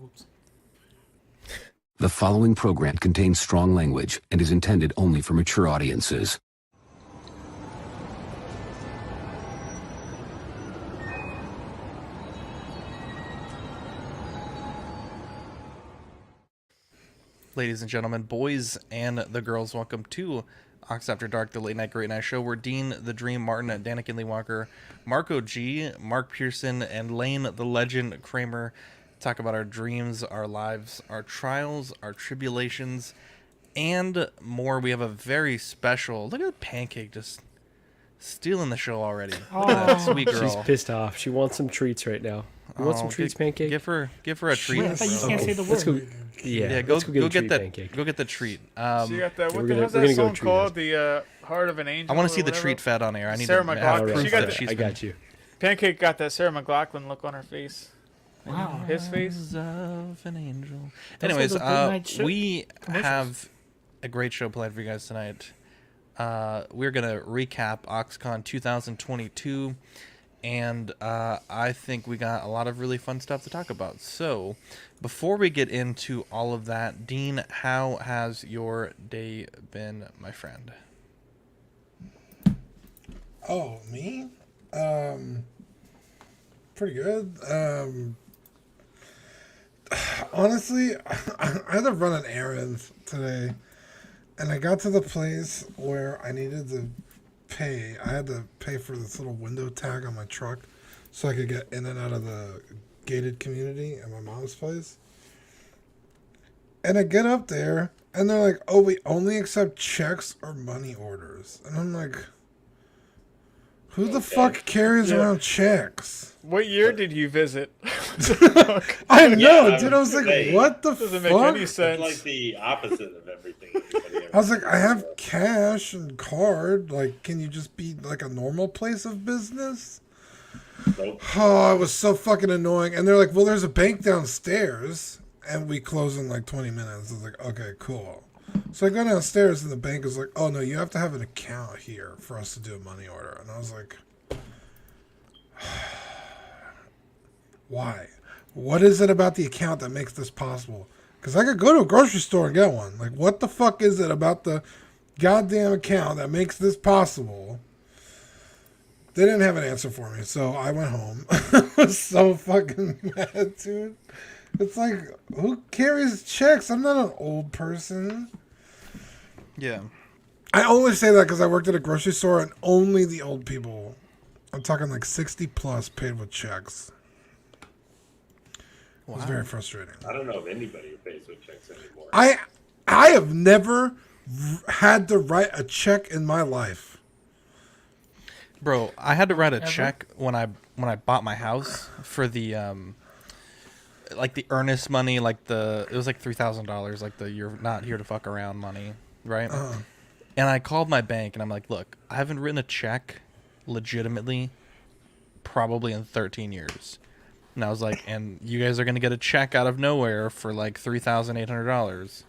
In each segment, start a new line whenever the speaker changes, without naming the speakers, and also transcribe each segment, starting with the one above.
Oops.
The following program contains strong language and is intended only for mature audiences.
Ladies and gentlemen, boys and the girls, welcome to Aux After Dark, the late night great night show where Dean the Dream Martin, Danica Lee Walker, Marco G, Mark Pearson, and Lane the Legend Kramer talk about our dreams, our lives, our trials, our tribulations, and more. We have a very special, look at Pancake just stealing the show already. Look at that sweet girl.
She's pissed off. She wants some treats right now. You want some treats, Pancake?
Give her a treat.
Wait, I thought you can't say the word.
Let's go. Yeah,
Go
let's go
get that.
Pancake.
Go get the treat.
So you got that. What
we're
the
gonna-
hell's
we're
that
gonna go
song
treat
called? The Heart of an Angel.
I want to see
or
the
whatever?
treat fed on air. I need
Sarah
to have
McLachlan.
proof
She got
that
the-
she's
I
been-
got you.
Pancake got that Sarah McLachlan look on her face.
Wow.
His face.
Eyes of an angel.
Those
Anyways,
are the late night show
we
commercials.
have a great show planned for you guys tonight. We're gonna recap OxCon 2022, and I think we got a lot of really fun stuff to talk about. So, before we get into all of that, Dean, how has your day been, my friend?
Oh, me? Pretty good. Honestly, I had to run an errand today, and I got to the place where I needed to pay. I had to pay for this little window tag on my truck so I could get in and out of the gated community at my mom's place. And I get up there, and they're like, oh, we only accept checks or money orders. And I'm like, who the fuck carries around checks?
What year did you visit?
I know,
Yeah,
dude. I was like,
say,
what the
Doesn't
fuck?
make any
It's
sense.
like the opposite of everything. everybody
I was like, I have cash and card. Like, can you just be like a normal place of business?
Nope.
Oh, it was so fucking annoying. And they're like, well, there's a bank downstairs, and we close in like 20 minutes. I was like, okay, cool. So I go downstairs, and the bank is like, oh, no, you have to have an account here for us to do a money order. And I was like, why? What is it about the account that makes this possible? Because I could go to a grocery store and get one. Like, what the fuck is it about the goddamn account that makes this possible? They didn't have an answer for me, so I went home. I was so fucking mad, dude. It's like, who carries checks? I'm not an old person.
Yeah.
I only say that because I worked at a grocery store and only the old people, I'm talking like 60 plus, paid with checks. It was very frustrating.
I don't know of anybody who pays with checks anymore.
I have never had to write a check in my life.
Bro, I had to write a check when I bought my house for the like the earnest money, like it was like $3,000, like the you're not here to fuck around money, right? And I called my bank and I'm like, look, I haven't written a check legitimately probably in 13 years. And I was like, and you guys are gonna get a check out of nowhere for like $3,800.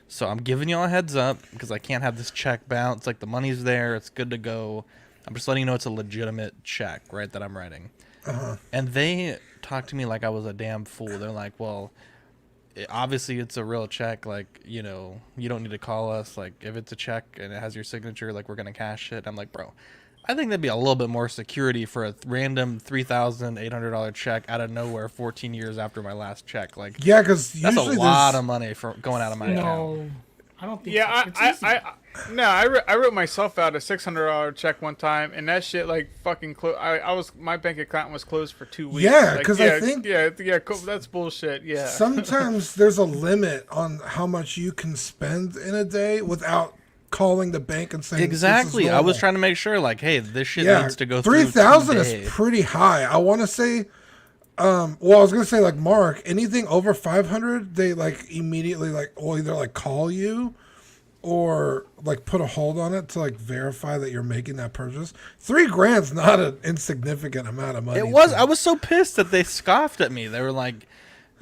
So I'm giving y'all a heads up because I can't have this check bounce. Like the money's there, it's good to go. I'm just letting you know it's a legitimate check, right, that I'm writing. And they talked to me like I was a damn fool. They're like, well, obviously it's a real check. Like, you know, you don't need to call us. Like, if it's a check and it has your signature, like, we're going to cash it. I'm like, bro, I think that'd be a little bit more security for a random $3,800 check out of nowhere 14 years after my last check. Like,
Yeah, because
that's
usually
a lot of money for going out of my account.
No, I don't think.
Yeah,
so. It's easy.
I wrote myself out a $600 check one time, and that shit like fucking close. My bank account was closed for 2 weeks.
Yeah,
Like,
'cause I think-
that's bullshit. Yeah.
Sometimes there's a limit on how much you can spend in a day without calling the bank and saying
Exactly.
This is
I was
normal.
trying to make sure, like, hey, this shit
Yeah,
needs to go through
3,000
today.
is pretty high. I want to say, well, I was gonna say like Mark, anything over 500, they like immediately like will either like call you or like put a hold on it to like verify that you're making that purchase. $3,000's not an insignificant amount of money.
It was. I was so pissed that they scoffed at me. They were like,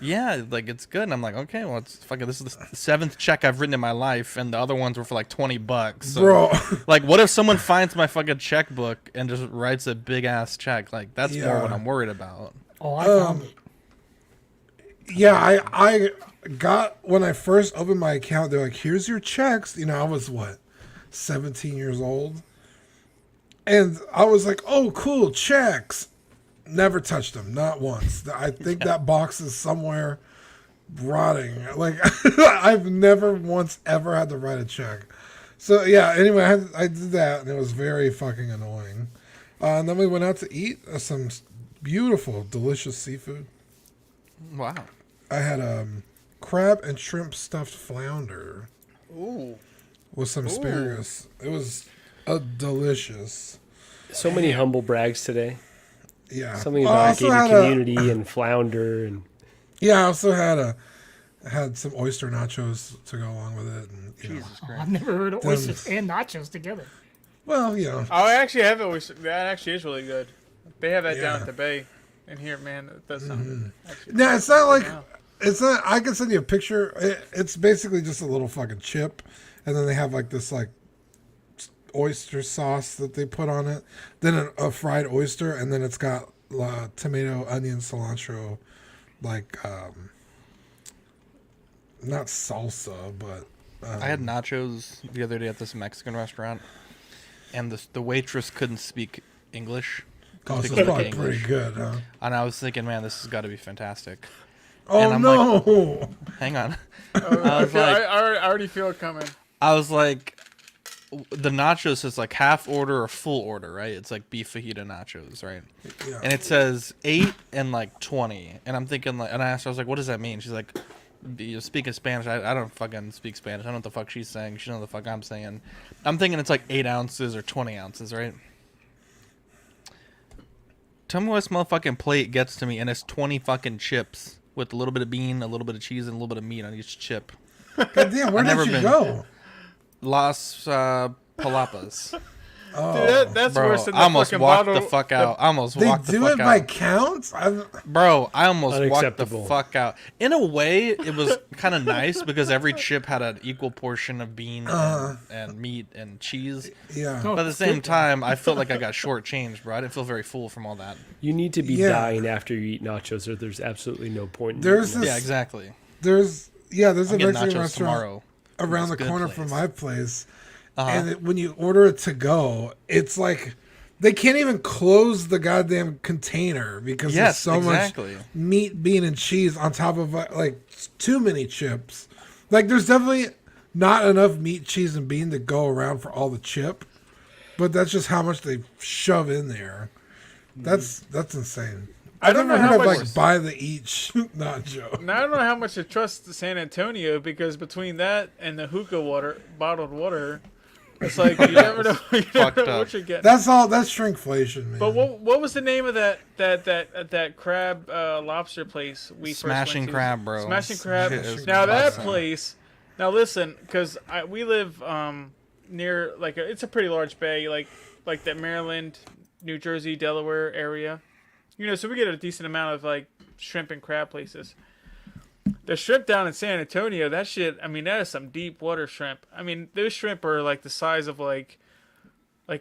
"Yeah, like it's good." And I'm like, "Okay, well, it's fucking. This is the 7th check I've written in my life, and the other ones were for like $20." So,
Bro.
like, what if someone finds my fucking checkbook and just writes a big ass check? Like, that's more what
Yeah.
I'm worried about.
Oh, I found it.
Yeah, I got when I first opened my account. They're like, "Here's your checks." You know, I was what, 17 years old, and I was like, "Oh, cool, checks." Never touched them, not once. I think that box is somewhere rotting. Like I've never once ever had to write a check. So yeah. Anyway, I did that, and it was very fucking annoying. And then we went out to eat some beautiful, delicious seafood.
Wow.
I had crab and shrimp stuffed flounder.
Ooh.
With some asparagus. It was delicious.
So many humble brags today.
Yeah.
Something about gated community and flounder and.
Yeah, I also had some oyster nachos to go along with it. And,
Jesus Christ.
I've never heard of oysters and nachos together.
Well, you know.
Oh, I actually have oyster. That actually is really good. They have that down
Yeah.
at the bay. And here, man, it does sound.
No, it's not like it's not. I can send you a picture. It's basically just a little fucking chip, and then they have like this like oyster sauce that they put on it. Then a fried oyster, and then it's got tomato, onion, cilantro, like not salsa, but
I had nachos the other day at this Mexican restaurant, and the waitress couldn't speak English.
oh, so
Speak
it's probably
English.
pretty good, huh?
And I was thinking, man, this has got to be fantastic.
Oh
And I'm
no!
Hang on.
I,
was like-
I already feel it coming.
I was like, the nachos is like half order or full order, right? It's like beef fajita nachos, right?
Yeah.
And it says 8 and like 20. And I'm thinking, like, and I asked her, I was like, what does that mean? She's like, you're speaking Spanish. I don't fucking speak Spanish. I don't know what the fuck she's saying. She knows what the fuck I'm saying. I'm thinking it's like 8 ounces or 20 ounces, right? Tell me what this motherfucking plate gets to me, and it's 20 fucking chips with a little bit of bean, a little bit of cheese, and a little bit of meat on each chip.
God damn, where
I've
did
never
you
been.
go?
Las Palapas.
Oh,
Dude, that's
Bro,
worse than the
I almost
fucking
walked
bottle.
the fuck out. I almost
they
walked the
do
fuck
it by
out.
counts.
Bro, I almost walked the
Unacceptable.
fuck out. In a way, it was kind of nice because every chip had an equal portion of bean and meat and cheese.
Yeah.
No,
But at the same time, I felt like I got shortchanged, bro. I didn't feel very full from all that.
You need to be
Yeah.
dying after you eat nachos, or there's absolutely no point. In
There's
eating
this-
Yeah, exactly.
There's a
I'm getting
Mexican
nachos
restaurant
tomorrow.
around the
It's a good
corner
place.
from my place,
Uh-huh.
and when you order it to go, it's like they can't even close the goddamn container because there's
Yes,
so
exactly.
much meat, bean, and cheese on top of like too many chips. Like there's definitely not enough meat, cheese, and bean to go around for all the chip, but that's just how much they shove in there. That's insane. I've
don't
never
know
heard
how
of
much-
like buy the each nacho.
Now, I don't know how much to trust San Antonio because between that and the hookah water, bottled water, it's like you never know, you never
Fucked
know
up.
what you're getting.
That's shrinkflation, man.
But what was the name of that crab lobster place we first
Smashing
went to?
crab, bro.
Smashing crab.
Shit is
Now that
awesome.
place. Now listen, because we live near like it's a pretty large bay, like that Maryland, New Jersey, Delaware area. You know, so we get a decent amount of like shrimp and crab places. The shrimp down in San Antonio, that shit. I mean, that is some deep water shrimp. I mean, those shrimp are like the size of like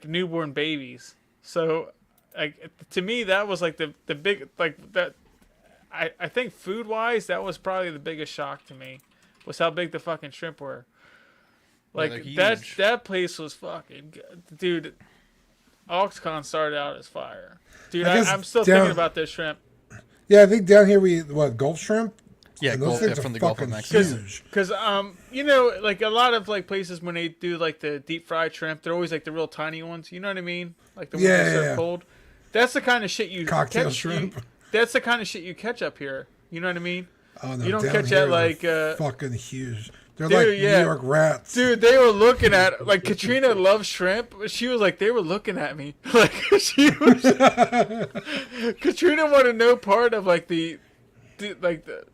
newborn babies. So, like to me, that was like the big like that. I think food wise, that was probably the biggest shock to me, was how big the fucking shrimp were. Like
they're
that
huge.
place was fucking good. Dude. Aux Con started out as fire. Dude,
I guess
I'm still
down-
thinking about this shrimp.
Yeah, I think down here we Gulf shrimp.
Yeah,
And those
Gulf,
things are
from the Gulf of
fucking
Mexico.
huge.
Because, you know, like a lot of like places when they do like the deep fried shrimp, they're always like the real tiny ones. You know what I mean? Like the ones
Yeah,
that serve
yeah.
cold. That's the kind of shit you
Cocktail
catch.
shrimp.
That's the kind of shit you catch up here. You know what I mean?
Oh no,
You don't
down
catch
here
that like,
they're fucking huge. They're
dude,
like
yeah.
New York rats.
Dude, they were looking at like Katrina loves shrimp. She was like, they were looking at me like she was. Katrina wanted no part of like the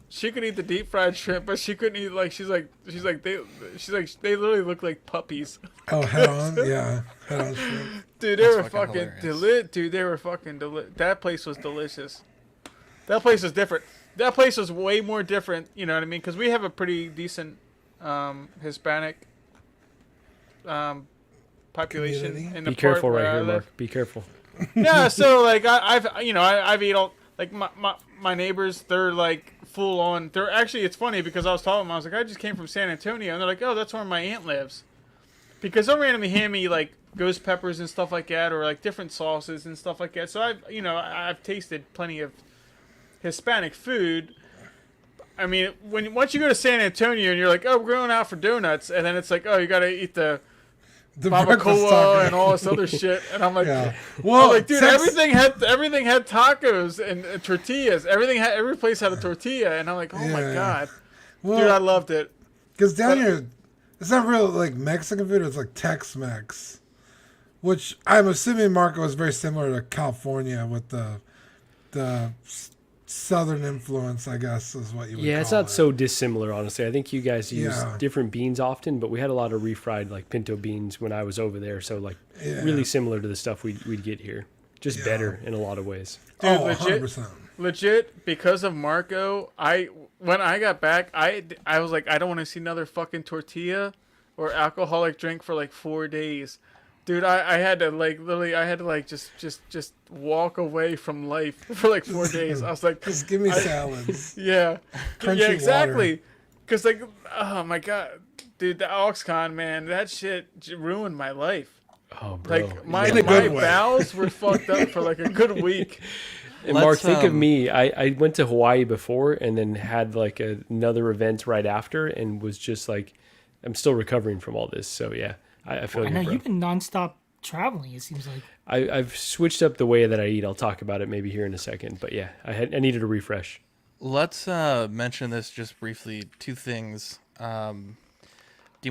she could eat the deep fried shrimp, but she couldn't eat like she's like they literally look like puppies.
Oh, head on, yeah, head on shrimp.
Dude, they
That's
were
fucking
fucking
hilarious.
Dude, they were fucking That place was delicious. That place was different. That place was way more different. You know what I mean? Because we have a pretty decent Hispanic population
Community?
in the
Be
part
careful
where
right
I
here,
live.
Mark. Be careful.
Yeah, so like I've eaten Like my neighbors, they're like full on. They're actually, it's funny because I was talking to them, I was like, I just came from San Antonio, and they're like, oh, that's where my aunt lives, because they'll randomly hand me like ghost peppers and stuff like that, or like different sauces and stuff like that. So I've tasted plenty of Hispanic food. I mean, once you go to San Antonio and you're like, oh, we're going out for donuts, and then it's like, oh, you got to eat the
breakfast
barbacoa
taco.
and all this other shit, and I'm like,
Yeah.
I'm
Well,
like, dude, everything had tacos and tortillas. Every place had a tortilla, and I'm like, oh my
Yeah.
god,
Well,
dude, I loved it.
because down here, it's not really like Mexican food. It's like Tex-Mex, which I'm assuming, Marco, is very similar to California with the southern influence, I guess, is what you would
Yeah,
call
it's not
it.
so dissimilar, honestly. I think you guys use
Yeah.
different beans often, but we had a lot of refried like pinto beans when I was over there. So like
Yeah.
really similar to the stuff we'd get here, just
Yeah.
better in a lot of ways.
Dude,
Oh,
legit.
100%.
Legit, because of Marco, when I got back, I was like, I don't want to see another fucking tortilla or alcoholic drink for like 4 days. Dude, I had to like literally, I had to like just walk away from life for like 4 days. I was like,
Just give me salads.
yeah,
Crunchy
yeah, exactly. Cause like, oh my god, dude, the Aux Con, man, that shit ruined my life.
Oh, bro.
Like my
In a good way.
bowels were fucked up for like a good week.
And Mark,
Let's,
think of me. I went to Hawaii before and then had like another event right after and was just like, I'm still recovering from all this. So yeah, I feel
I
you,
know
bro.
you've been nonstop traveling. It seems like.
I've switched up the way that I eat. I'll talk about it maybe here in a second. But yeah, I needed a refresh.
Let's mention this just briefly. Two things. Dean,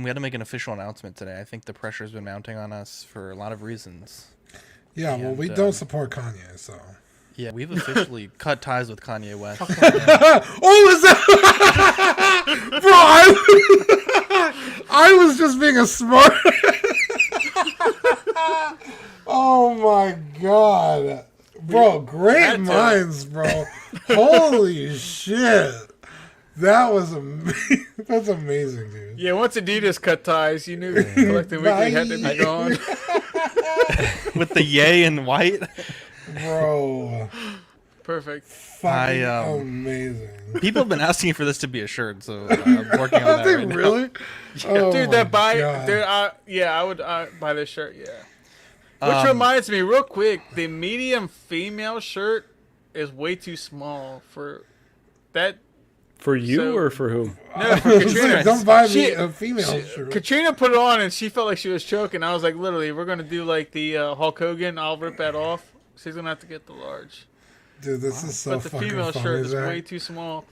we had to make an official announcement today. I think the pressure's been mounting on us for a lot of reasons.
Yeah, well, we
And,
don't support Kanye, so.
Yeah, we've officially cut ties with Kanye West.
Oh, is that? Bro, I was just being a smart. Oh my god. Bro, great
had to.
minds, bro. Holy shit. That was amazing. That's amazing, dude.
Yeah, once Adidas cut ties, you knew Collective Weekly had to be gone.
With the yay in white.
Bro.
Perfect.
Fucking
amazing.
amazing.
People have been asking for this to be a shirt, so I'm working on that
They
right now.
really? Oh
Dude,
my
that buy,
God.
dude, I would buy this shirt, yeah. Which reminds me, real quick, the medium female shirt is way too small for that.
For you
So-
or for whom?
No, for
It's
Katrina.
like, don't buy me
She-
a female shirt.
Katrina put it on and she felt like she was choking. I was like, literally, we're gonna do like the Hulk Hogan. I'll rip that off. She's gonna have to get the large.
Dude, this is so
But the
fucking
female
funny,
shirt is
Zach.
way too small.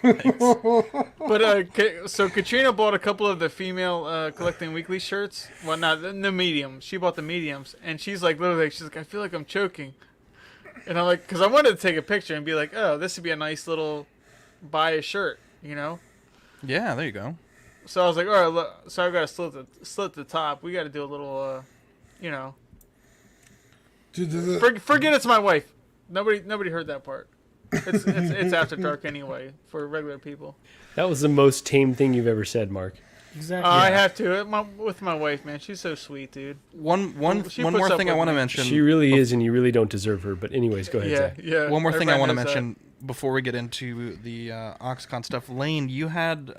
But so Katrina bought a couple of the female Collecting Weekly shirts. Well, not the medium. She bought the mediums, and she's like, literally, she's like, I feel like I'm choking. And I'm like, because I wanted to take a picture and be like, oh, this would be a nice little buy a shirt, you know.
Yeah, there you go.
So I was like, all right, look, so I've got to slit the top. We got to do a little, you know.
Dude, does it,
Forget it's my wife. Nobody heard that part. It's after dark anyway for regular people.
That was the most tame thing you've ever said, Mark.
Exactly.
I have to with my wife, man. She's so sweet, dude.
One
She
more
puts up
thing I
with
want to
me.
mention.
She really is, and you really don't deserve her. But anyways, go ahead,
Yeah,
Zach.
yeah.
One more thing I
Everybody
want to
knows that.
mention before we get into the OxCon stuff. Lane, you had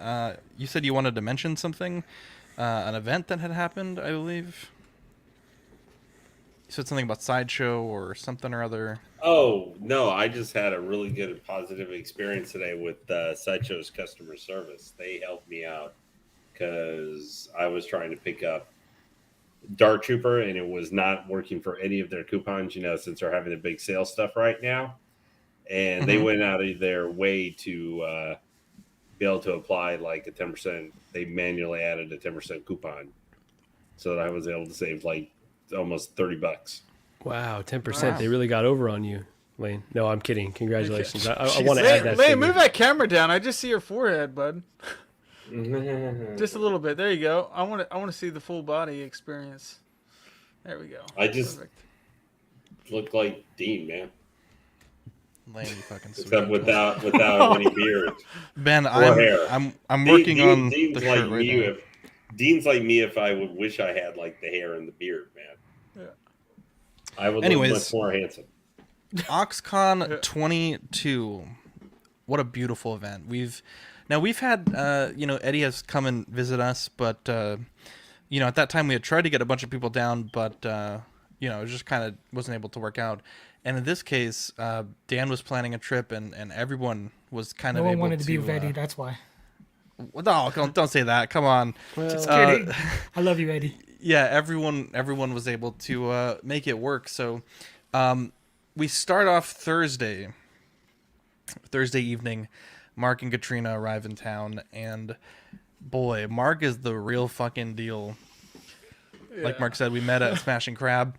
you said you wanted to mention something, an event that had happened, I believe. You said something about Sideshow or something or other.
Oh, no, I just had a really good and positive experience today with Sideshow's customer service. They helped me out because I was trying to pick up Dark Trooper and it was not working for any of their coupons, since they're having the big sale stuff right now. And they went out of their way to be able to apply like a 10%. They manually added a 10% coupon so that I was able to save like almost $30.
Wow, 10%. They really got over on you, Lane. No, I'm kidding. Congratulations. I
Jeez,
want to add that.
Lane,
figure.
move that camera down. I just see your forehead, bud. Just a little bit. There you go. I want to see the full body experience. There we go.
I just
Perfect.
look like Dean, man.
Lane, you fucking sweet.
Except without any beard.
Ben,
hair.
I'm working on
Dean's
the
like
shirt right
me
now.
Dean's like me if I would wish I had like the hair and the beard, man.
Yeah.
I would
Anyways.
look much more handsome.
OxCon 22. What a beautiful event. We've had Eddie has come and visit us, but at that time we had tried to get a bunch of people down, but it just kind of wasn't able to work out. And in this case, Dan was planning a trip, and everyone was kind
No
of
one
able
wanted to be with
to
Eddie. That's why.
No, don't say that. Come on.
Just kidding. I love you, Eddie.
Yeah, everyone was able to make it work. So we start off Thursday evening. Mark and Katrina arrive in town, and boy, Mark is the real fucking deal. Yeah. Like Mark said, we met at Smashing Crab,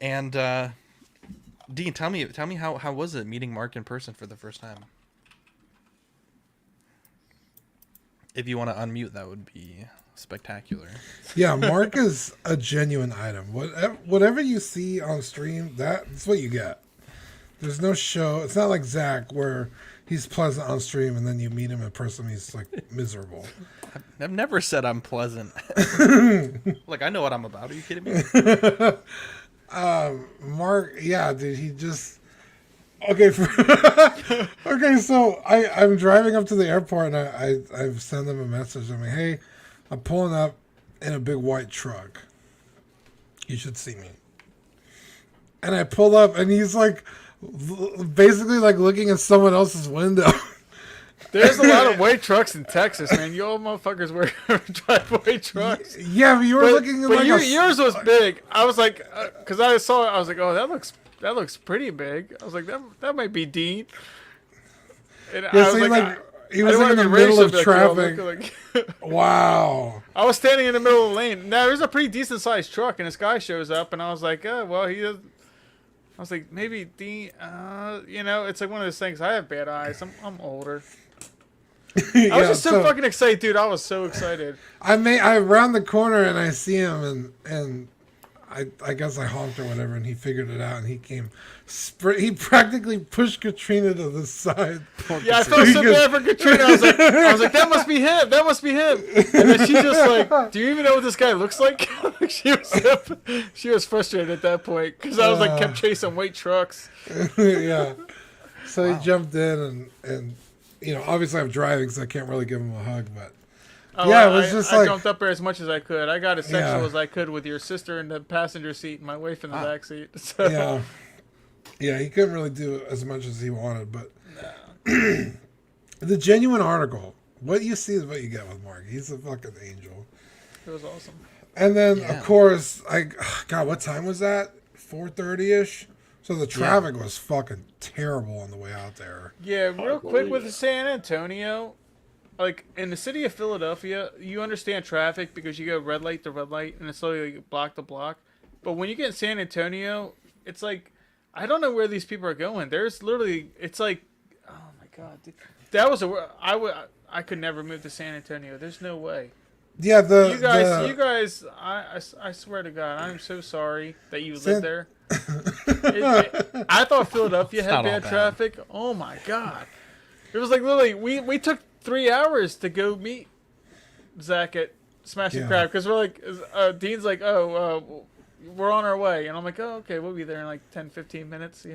and Dean, tell me how was it meeting Mark in person for the first time? If you want to unmute, that would be spectacular.
Yeah, Mark is a genuine item. Whatever you see on stream, that's what you get. There's no show. It's not like Zach where he's pleasant on stream and then you meet him in person, he's like miserable.
I've never said I'm pleasant. Like, I know what I'm about. Are you kidding me?
Mark, yeah, dude, he just... Okay, okay, so I'm driving up to the airport and I've sent him a message. I'm like, hey, I'm pulling up in a big white truck. You should see me. And I pull up and he's like, basically like looking at someone else's window.
There's a lot of white trucks in Texas, man. You all motherfuckers drive white trucks.
Yeah, but you were looking at like
yours was big. I was like, because I saw it, I was like, oh, that looks pretty big. I was like, that might be Dean. And
yeah, so he was like in the middle of traffic. Wow.
I was standing in the middle of the lane. Now there's a pretty decent sized truck, and this guy shows up, and I was like, well, he does. I was like, maybe Dean. It's like one of those things. I have bad eyes. I'm older. I was just so fucking excited, dude. I was so excited.
I round the corner and I see him and I guess I honked or whatever and he figured it out and he came. He practically pushed Katrina to the side.
Yeah, I felt so bad for Katrina. I was like, that must be him. That must be him. And then she just like, do you even know what this guy looks like? She was frustrated at that point because I was like kept chasing white trucks.
Yeah. So he jumped in and obviously I'm driving, so I can't really give him a hug, but it was just
I jumped up there as much as I could. I got as sexual as I could with your sister in the passenger seat and my wife in the back seat. So.
Yeah, he couldn't really do as much as he wanted, but the genuine article, what you see is what you get with Mark. He's a fucking angel.
It was awesome.
And then, of course, God, what time was that? 4:30-ish? So the traffic was fucking terrible on the way out there.
Yeah, real quick with San Antonio, like in the city of Philadelphia, you understand traffic because you go red light to red light and it's slowly like block to block. But when you get in San Antonio, it's like, I don't know where these people are going. There's literally, it's like, oh my God. Dude. That was I could never move to San Antonio. There's no way.
Yeah,
you guys, I swear to God, I'm so sorry that you live there. I thought Philadelphia had bad traffic. Oh my God. It was like literally, we took 3 hours to go meet Zach at Smashing Crab because we're like, Dean's like, we're on our way. And I'm like, oh, okay, we'll be there in like 10, 15 minutes,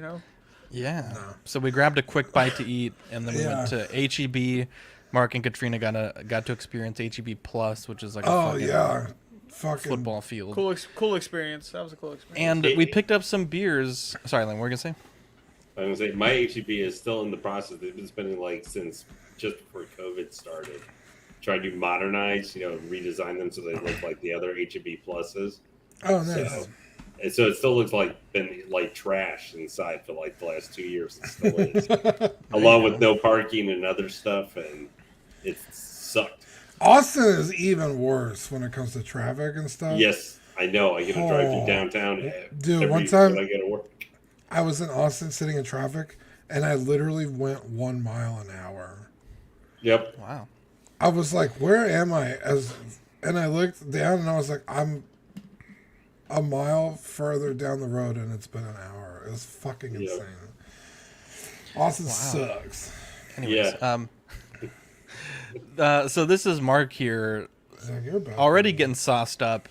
Yeah. No. So we grabbed a quick bite to eat, and then we went to HEB. Mark and Katrina got to experience HEB Plus, which is like a fucking football field.
Cool experience. That was a cool experience.
And we picked up some beers. Sorry, Lynn, what were you going to say?
I was going to say, my HEB is still in the process. They've been spending since just before COVID started, trying to modernize, redesign them so they look like the other HEB Pluses.
Oh, nice.
So it still looks been like trash inside for the last 2 years. It still is. Along with no parking and other stuff, and it sucked.
Austin is even worse when it comes to traffic and stuff.
Yes, I know. I get to drive through downtown.
Dude, one time
I go to work.
I was in Austin sitting in traffic, and I literally went 1 mile an hour.
Yep.
Wow.
I was like, where am I? And I looked down, and I was like, I'm a mile further down the road, and it's been an hour. It was fucking insane. Austin sucks.
Anyways, so this is Mark here,
Zach,
already getting sauced up.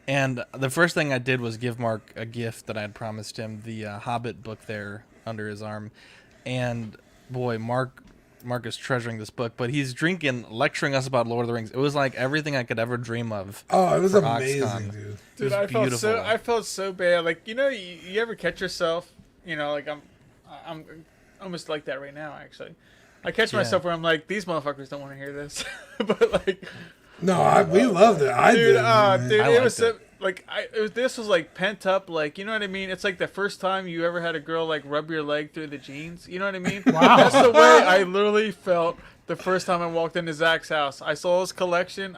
And the first thing I did was give Mark a gift that I had promised him, the Hobbit book there under his arm. And boy, Mark is treasuring this book, but he's lecturing us about Lord of the Rings. It was like everything I could ever dream of.
Oh, it was
for
amazing,
OxCon.
dude.
Dude, I felt so bad. Like, you ever catch yourself, like I'm almost like that right now, actually. I catch myself where I'm like, these motherfuckers don't want to hear this. But like,
no, we loved it. Dude,
it was so, like this was like pent up, like, you know what I mean? It's like the first time you ever had a girl like rub your leg through the jeans. You know what I mean?
Wow.
That's the way I literally felt the first time I walked into Zach's house. I saw his collection.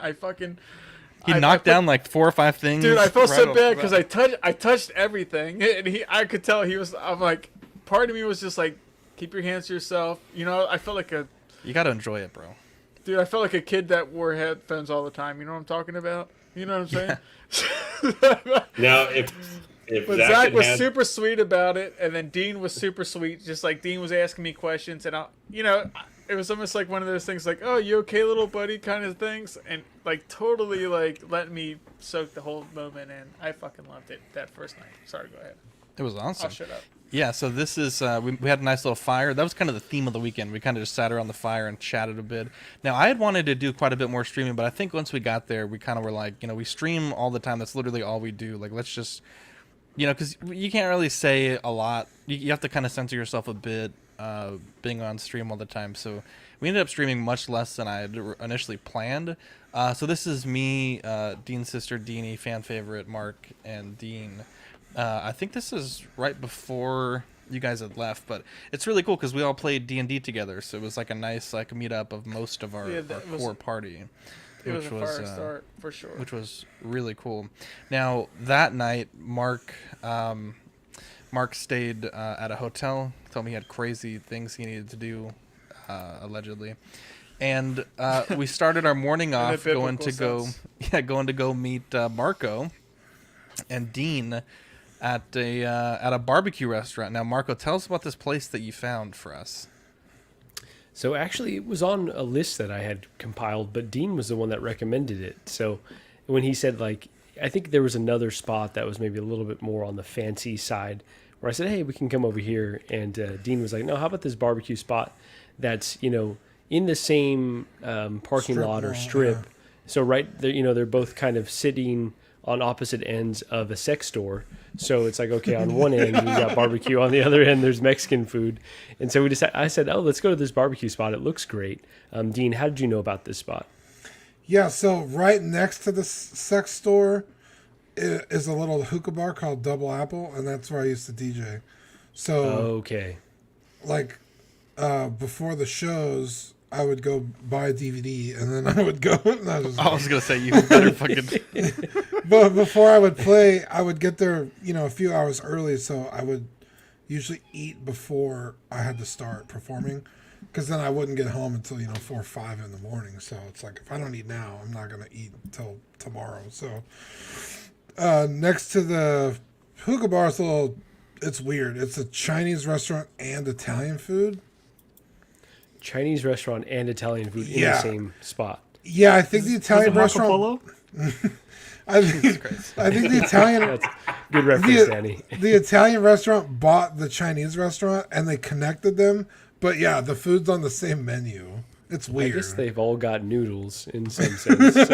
He knocked down like 4 or 5 things.
Dude, I felt so
right
bad because I touched everything, and I could tell I'm like, part of me was just like, keep your hands to yourself. I felt like
You got to enjoy it, bro.
Dude, I felt like a kid that wore headphones all the time. You know what I'm talking about? You know what I'm saying?
Now, if
But Zach was super sweet about it, and then Dean was super sweet. Just like Dean was asking me questions, and it was almost like one of those things, like, "Oh, you okay, little buddy?" kind of things, and like totally like let me soak the whole moment in. I fucking loved it that first night. Sorry, go ahead.
It was awesome.
I'll shut up.
Yeah, so this is, we had a nice little fire. That was kind of the theme of the weekend. We kind of just sat around the fire and chatted a bit. Now, I had wanted to do quite a bit more streaming, but I think once we got there, we kind of were like, we stream all the time. That's literally all we do. Like, let's just, because you can't really say a lot. You have to kind of censor yourself a bit being on stream all the time. So we ended up streaming much less than I had initially planned. So this is me, Dean's sister, Deanie, fan favorite, Mark, and Dean. I think this is right before you guys had left, but it's really cool because we all played D&D together, so it was like a nice meetup of most of our core party.
It was a fire start for sure.
Which was really cool. Now that night, Mark stayed at a hotel. Told me he had crazy things he needed to do, allegedly, and we started our morning off going to go meet Marco and Dean at a barbecue restaurant. Now, Marco, tell us about this place that you found for us.
So actually, it was on a list that I had compiled, but Dean was the one that recommended it. So when he said, like, I think there was another spot that was maybe a little bit more on the fancy side, where I said, hey, we can come over here. And Dean was like, no, how about this barbecue spot that's, in the same parking lot or strip. Yeah. So right there, they're both kind of sitting on opposite ends of a sex store. So it's like, okay, on one end you got barbecue, on the other end there's Mexican food. And so I said, oh, let's go to this barbecue spot. It looks great. Dean, how did you know about this spot?
Yeah, so right next to the sex store is a little hookah bar called Double Apple, and that's where I used to DJ. So,
okay,
like before the shows, I would go buy a DVD, and then I would go.
I was gonna say, you better fucking.
But before I would play, I would get there, a few hours early, so I would usually eat before I had to start performing, because then I wouldn't get home until 4 or 5 in the morning. So it's like, if I don't eat now, I'm not gonna eat until tomorrow. So next to the hookah bar is it's weird. It's a Chinese restaurant and Italian food.
Chinese restaurant and Italian food in the same spot.
Yeah, I think the Italian restaurant.
Polo?
I think the Italian.
That's good reference, Danny.
The Italian restaurant bought the Chinese restaurant, and they connected them. But yeah, the food's on the same menu. It's weird.
I guess they've all got noodles in some sense. So.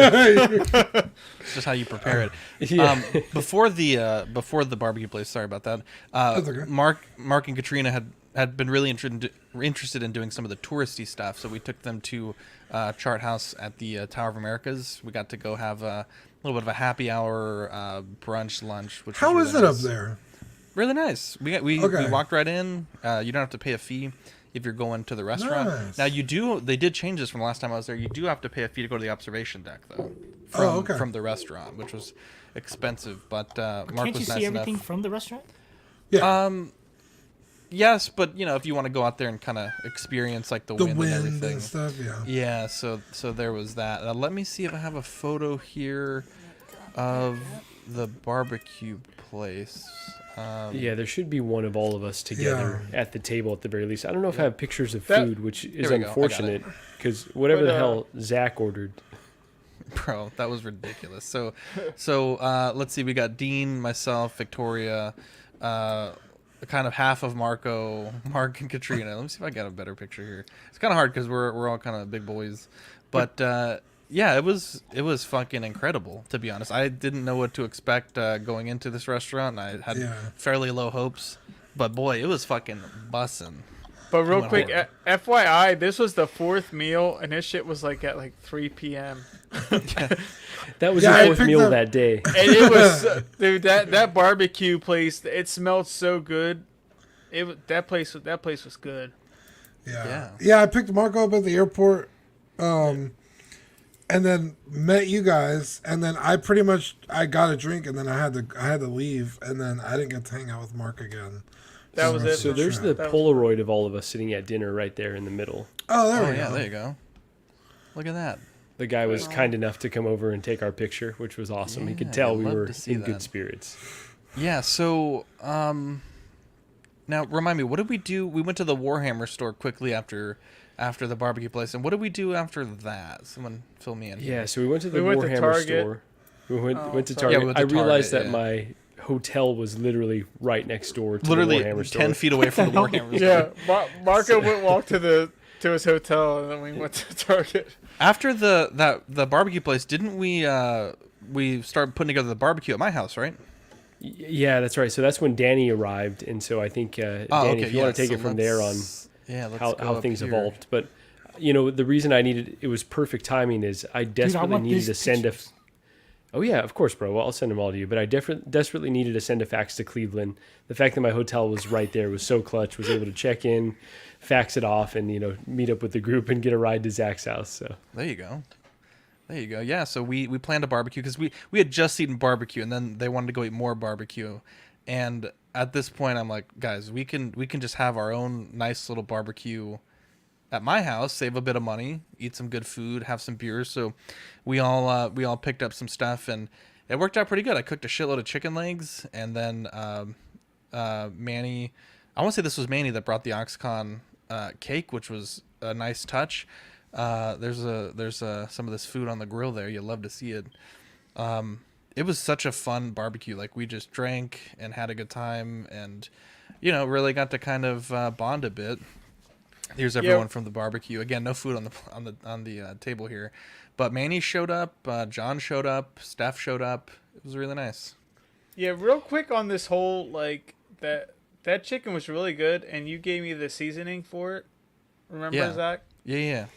It's just how you prepare it.
Yeah.
Before the barbecue place. Sorry about that.
Okay.
Mark and Katrina had been really interested in doing some of the touristy stuff, so we took them to Chart House at the Tower of Americas. We got to go have a little bit of a happy hour brunch lunch. Which
how
was
is
really
it
nice.
up there?
Really nice. We walked right in. You don't have to pay a fee if you're going to the restaurant.
Nice.
Now they did change this from the last time I was there. You do have to pay a fee to go to the observation deck though. From the restaurant, which was expensive, but Mark was nice enough.
Can't you see everything from the restaurant?
Yeah.
Yes, but if you want to go out there and kind of experience like the wind and everything
and stuff, yeah.
Yeah, so there was that. Let me see if I have a photo here of the barbecue place.
Yeah, there should be one of all of us together at the table at the very least. I don't know if I have pictures of food, which is unfortunate because whatever the hell Zach ordered.
Bro, that was ridiculous. So let's see. We got Dean, myself, Victoria, kind of half of Marco, Mark, and Katrina. Let me see if I got a better picture here. It's kind of hard because we're all kind of big boys, but yeah, it was fucking incredible, to be honest. I didn't know what to expect going into this restaurant. I had fairly low hopes, but boy, it was fucking bussin'.
But real quick, FYI, this was the 4th meal, and this shit was like at like 3 p.m.
That was your 4th meal that day.
And it was, dude, that barbecue place, it smelled so good. That place was good.
Yeah. I picked Marco up at the airport, and then met you guys, and then I got a drink, and then I had to leave, and then I didn't get to hang out with Mark again.
That was it.
So there's the Polaroid of all of us sitting at dinner right there in the middle.
Oh, there we go.
There you go. Look at that.
The guy was kind enough to come over and take our picture, which was awesome. He could tell we were in good spirits.
Yeah, so now remind me, what did we do? We went to the Warhammer store quickly after the barbecue place, and what did we do after that? Someone fill me in.
Yeah, so we went to the Warhammer store. We went to Target.
Yeah, we went to
I realized
Target,
that my hotel was literally right next door to the Warhammer store.
10 feet away from the Warhammer store.
Yeah, Marco walked to his hotel, and then we went to Target.
After the barbecue place, didn't we start putting together the barbecue at my house, right?
Yeah, that's right. So that's when Danny arrived, and so I think Danny, if you want to take it from there on how things evolved. But the reason it was perfect timing is I desperately needed to send a. Oh yeah, of course, bro. Well, I'll send them all to you. But I desperately needed to send a fax to Cleveland. The fact that my hotel was right there was so clutch. Was able to check in, fax it off, and meet up with the group and get a ride to Zach's house. So
there you go. Yeah. So we planned a barbecue because we had just eaten barbecue, and then they wanted to go eat more barbecue. And at this point, I'm like, guys, we can just have our own nice little barbecue at my house, save a bit of money, eat some good food, have some beers. So we all picked up some stuff, and it worked out pretty good. I cooked a shitload of chicken legs, and then Manny, I want to say this was Manny that brought the Aux Con cake, which was a nice touch. There's some of this food on the grill there. You'll love to see it. It was such a fun barbecue. Like, we just drank and had a good time, and really got to kind of bond a bit. Here's everyone from the barbecue. Again, no food on the table here, but Manny showed up, John showed up, Steph showed up. It was really nice. Yeah,
real quick on this whole that chicken was really good, and you gave me the seasoning for it. Remember, Zach?
Yeah.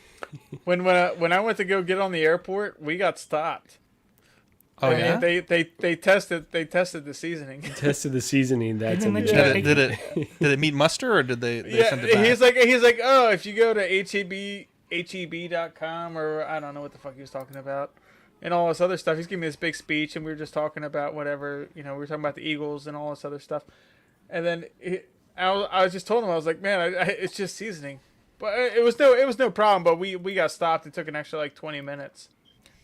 When I went to go get on the airport, we got stopped.
Oh, yeah?
They tested the seasoning.
Tested the seasoning. That's
amazing. Did it meet muster, or did they send it back?
He's like, oh, if you go to heb.com, or I don't know what the fuck he was talking about, and all this other stuff. He's giving me this big speech, and we were just talking about whatever, we were talking about the Eagles and all this other stuff. And then I was just told him, I was like, man, it's just seasoning. But it was no problem. But we got stopped. It took an extra 20 minutes.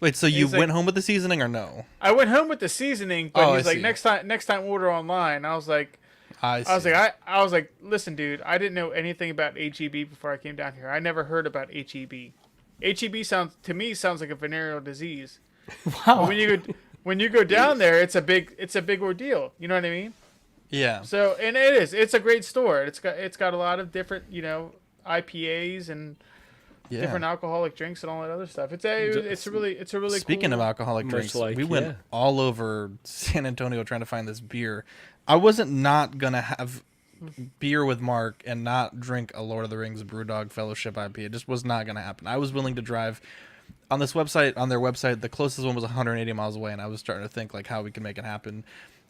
Wait, so you went home with the seasoning or no?
I went home with the seasoning, but he's like, next time order online. I was like, I was like, listen, dude, I didn't know anything about HEB before I came down here. I never heard about HEB. HEB sounds like a venereal disease.
Wow.
But when you go down there, it's a big ordeal. You know what I mean?
Yeah.
So, and it's a great store. It's got a lot of different IPAs and different alcoholic drinks and all that other stuff. It's a really
Speaking
cool,
of alcoholic drinks, we went all over San Antonio trying to find this beer. I wasn't not gonna have beer with Mark and not drink a Lord of the Rings Brewdog Fellowship IPA. It just was not gonna happen. I was willing to drive on their website. The closest one was 180 miles away, and I was starting to think how we can make it happen.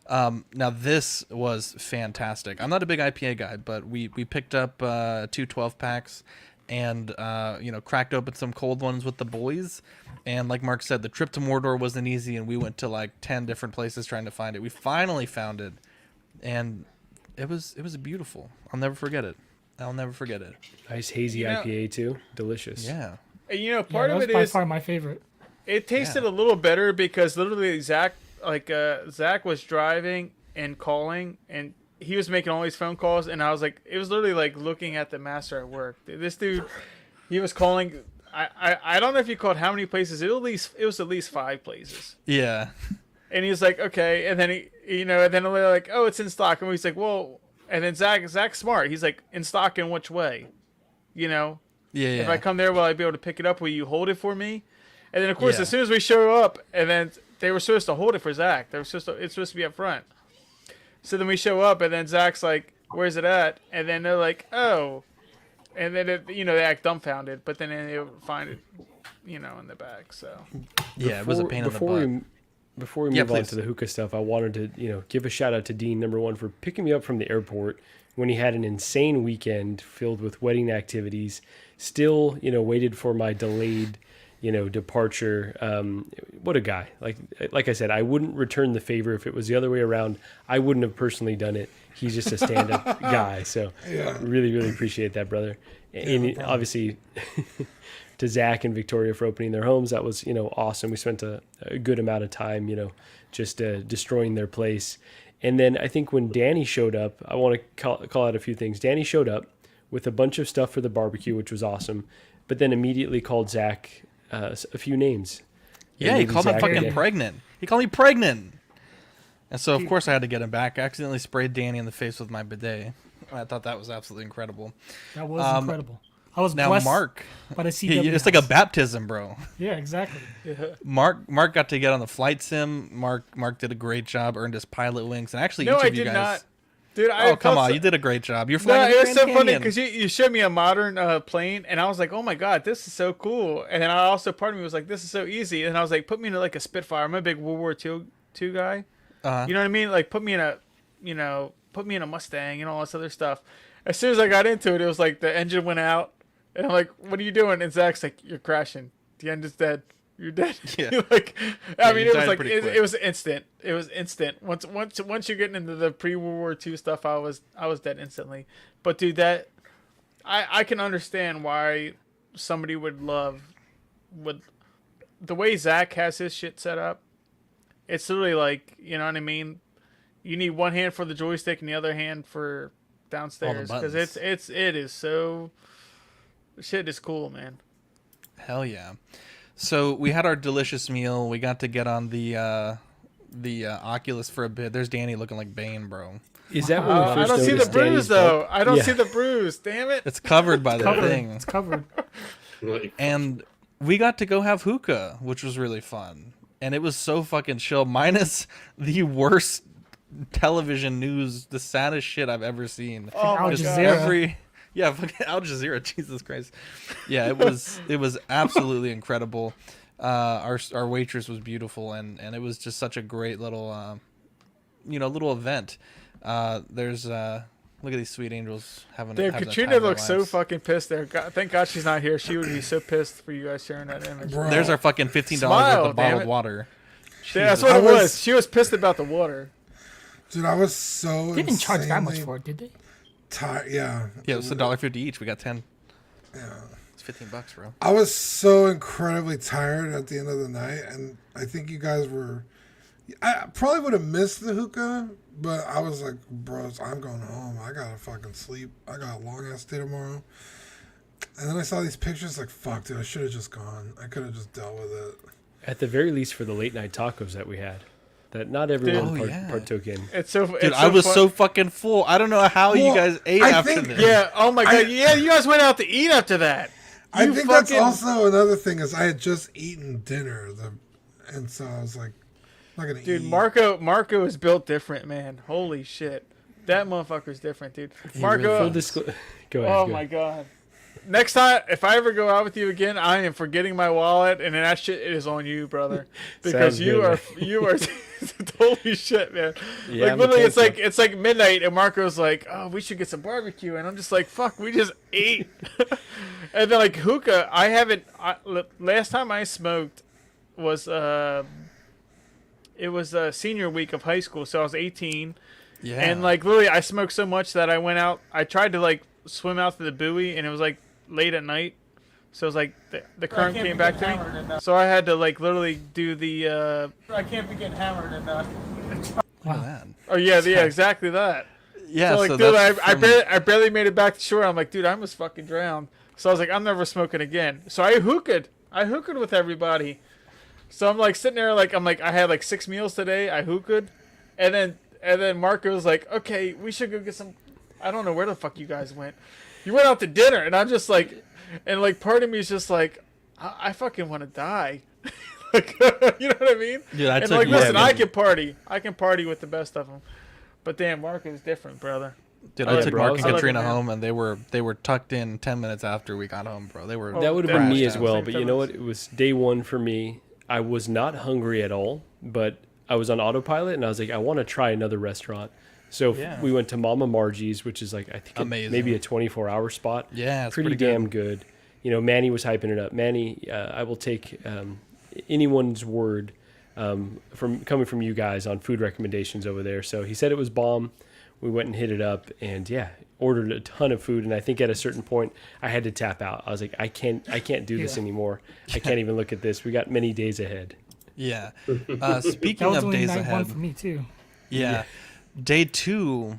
Now this was fantastic. I'm not a big IPA guy, but we picked up 2 12-packs and cracked open some cold ones with the boys. And like Mark said, the trip to Mordor wasn't easy, and we went to 10 different places trying to find it. We finally found it, and it was beautiful. I'll never forget it.
Nice hazy IPA too, delicious.
Yeah.
And part of it is
by far my favorite.
It tasted a little better because literally Zach was driving and calling, and he was making all these phone calls, and I was like, it was literally like looking at the master at work. This dude, he was calling. I don't know if you called how many places. It was at least 5 places.
Yeah.
And he's like, okay, and then and then they're like, oh, it's in stock, and he's like, well, and then Zach's smart. He's like, in stock in which way?
Yeah.
If I come there, will I be able to pick it up? Will you hold it for me? And then of course,
Yeah.
as soon as we show up, and then they were supposed to hold it for Zach. It's supposed to be up front. So then we show up, and then Zach's like, where's it at? And then they're like, oh, and then they act dumbfounded, but then they find it, in the bag. So
Yeah, it was a pain in the butt.
Before we move on to the hookah stuff, I wanted to, give a shout out to Dean, number one, for picking me up from the airport when he had an insane weekend filled with wedding activities. Still, waited for my delayed, departure. What a guy! Like I said, I wouldn't return the favor if it was the other way around. I wouldn't have personally done it. He's just a stand-up guy. So really, really appreciate that, brother. And obviously. To Zach and Victoria for opening their homes. That was, awesome. We spent a good amount of time, just destroying their place. And then I think when Danny showed up, I want to call out a few things. Danny showed up with a bunch of stuff for the barbecue, which was awesome, but then immediately called Zach a few names.
Yeah, he called me fucking pregnant. He called me pregnant. And so, of course, I had to get him back. I accidentally sprayed Danny in the face with my bidet. I thought that was absolutely incredible.
That was incredible. I was
now
blessed
Mark,
by the CW
it's like a baptism, bro.
Yeah, exactly.
Mark got to get on the flight sim. Mark did a great job, earned his pilot wings, and actually,
no,
each
I
of you
did
guys.
not. Dude,
oh come on, you did a great job. You're
No,
flying.
it was so funny
Canyon.
because you showed me a modern plane, and I was like, oh my god, this is so cool. And then I also, part of me was like, this is so easy. And I was like, put me in like a Spitfire. I'm a big World War II guy. You know what I mean? Like put me in a Mustang and all this other stuff. As soon as I got into it, it was like the engine went out. And I'm like, what are you doing? And Zach's like, you're crashing. The engine's dead. You're dead.
Yeah.
I mean, it was like,
it
was instant. It was instant. Once you're getting into the pre-World War II stuff, I was dead instantly. But dude, I can understand why somebody would the way Zach has his shit set up. It's literally like, you know what I mean? You need one hand for the joystick and the other hand for downstairs, because it is so. Shit is cool, man.
Hell yeah! So we had our delicious meal. We got to get on the Oculus for a bit. There's Danny looking like Bane, bro.
Is that when we first
I don't see the
noticed
bruise
Danny's
though.
butt?
I don't see the bruise. Damn it!
It's covered by the thing.
It's covered.
And we got to go have hookah, which was really fun. And it was so fucking chill, minus the worst television news, the saddest shit I've ever seen.
Oh my
Just
god!
Yeah, fucking Al Jazeera, Jesus Christ. Yeah, it was absolutely incredible. Our waitress was beautiful, and it was just such a great little little event. There's look at these sweet angels having.
Dude,
having
Katrina looks so fucking pissed there. God, thank God she's not here. She would be so pissed for you guys sharing that image.
Bro.
There's our fucking $15
Smile,
worth of
damn
bottled
it.
water.
Yeah, that's what it was. She was pissed about the water.
Dude, I was so
They didn't charge that much
insanely
for it, did they?
tired. Yeah.
Yeah, it's $1.50 each. We got 10.
Yeah.
It's $15, bro.
I was so incredibly tired at the end of the night, and I think you guys were. I probably would have missed the hookah, but I was like, bros, I'm going home. I gotta fucking sleep. I got a long ass day tomorrow. And then I saw these pictures, like, fuck, dude, I should have just gone. I could have just dealt with it.
At the very least, for the late night tacos that we had, that not everyone partook in.
It's so.
Dude, I was so fucking full. I don't know how you guys ate after this.
Yeah. Oh my god. Yeah, you guys went out to eat after that.
I think that's also another thing is I had just eaten dinner, and so I was like, I'm not gonna eat.
Dude, Marco is built different, man. Holy shit, that motherfucker's different, dude. Marco.
Go ahead.
My god. Next time, if I ever go out with you again, I am forgetting my wallet, and then that shit is on you, brother, because you are holy shit, man.
Yeah,
like literally, it's like midnight, and Marco's like, "Oh, we should get some barbecue," and I'm just like, "Fuck, we just ate." And then like hookah, last time I smoked was it was senior week of high school, so I was 18.
Yeah.
And like literally, I smoked so much that I went out. I tried to like swim out to the buoy, and it was like late at night, so it was like the current came back to me. So I had to like literally do the. I can't be getting hammered enough.
Wow.
Oh yeah, exactly that.
Yeah.
So like, dude, I barely made it back to shore. I'm like, dude, I almost fucking drowned. So I was like, I'm never smoking again. So I hooked with everybody. So I'm like sitting there, like I had like 6 meals today. I hooked, and then Marco was like, okay, we should go get some. I don't know where the fuck you guys went. You went out to dinner, and I'm just like, and like part of me is just like, I fucking want to die. Like, you know what I mean?
Dude, I
and
took
like,
you-
listen,
yeah,
I can party. I can party with the best of them. But damn, Marco's different, brother.
Dude,
I
I
like
took
bro.
Mark and
I like
Katrina
it, man.
home, and they were tucked in 10 minutes after we got home, bro. They were.
That would have been me as
Same
well, but you know what? It was day one for me. I was not hungry at all, but I was on autopilot, and I was like, I want to try another restaurant. So
Yeah.
we went to Mama Margie's, which is like, I think
Amazing.
maybe a 24-hour spot.
Yeah, it's
pretty
pretty
damn good. You know, Manny was hyping it up. Manny, I will take anyone's word from coming from you guys on food recommendations over there. So he said it was bomb. We went and hit it up, and yeah, ordered a ton of food. And I think at a certain point, I had to tap out. I was like, I can't do this
Yeah.
anymore. I can't even look at this. We got many days ahead.
Yeah.
That
Speaking
was
of
only
days
night
ahead,
one for me too.
yeah. Day 2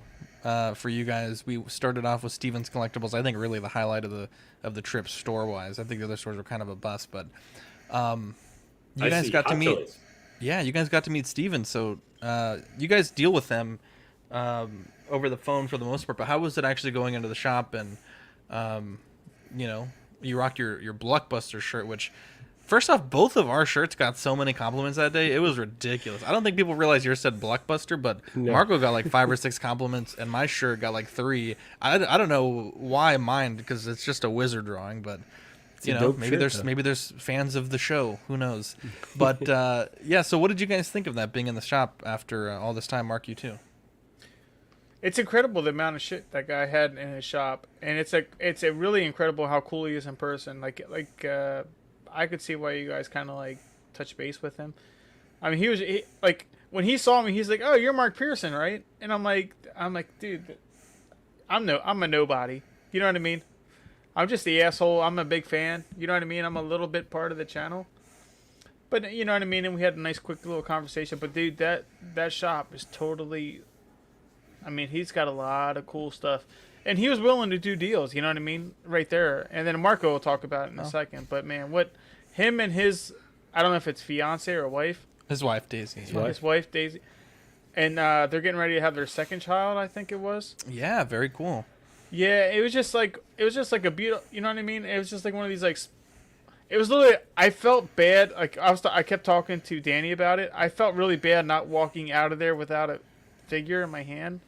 for you guys, we started off with Steven's Collectibles. I think really the highlight of the trip store wise. I think the other stores were kind of a bust, but you guys got to meet. Yeah, you guys got to meet Steven. So you guys deal with them over the phone for the most part. But how was it actually going into the shop? And you know, you rocked your Blockbuster shirt, which. First off, both of our shirts got so many compliments that day. It was ridiculous. I don't think people realize yours said Blockbuster, but
No.
Marco got like 5 or 6 compliments, and my shirt got like 3. I don't know why mine, because it's just a wizard drawing, but you
a
know,
dope
maybe
shirt,
maybe there's fans of the show. Who knows? But yeah. So what did you guys think of that being in the shop after all this time? Mark, you too.
It's incredible the amount of shit that guy had in his shop, and it's a really incredible how cool he is in person. Like I could see why you guys kind of like touch base with him. I mean, he like when he saw me, he's like, "Oh, you're Mark Pearson, right?" And I'm like, dude, I'm a nobody. You know what I mean? I'm just the asshole. I'm a big fan. You know what I mean? I'm a little bit part of the channel. But you know what I mean? And we had a nice, quick little conversation. But dude, that shop is totally. I mean, he's got a lot of cool stuff. And he was willing to do deals, you know what I mean? Right there. And then Marco will talk about it in a second. But man, him and his, I don't know if it's fiance or wife.
His wife Daisy.
His wife, Daisy. And they're getting ready to have their second child, I think it was.
Yeah, very cool.
Yeah, it was just like a beautiful, you know what I mean? It was just like one of these like, it was literally, I felt bad. Like I kept talking to Danny about it. I felt really bad not walking out of there without a figure in my hand.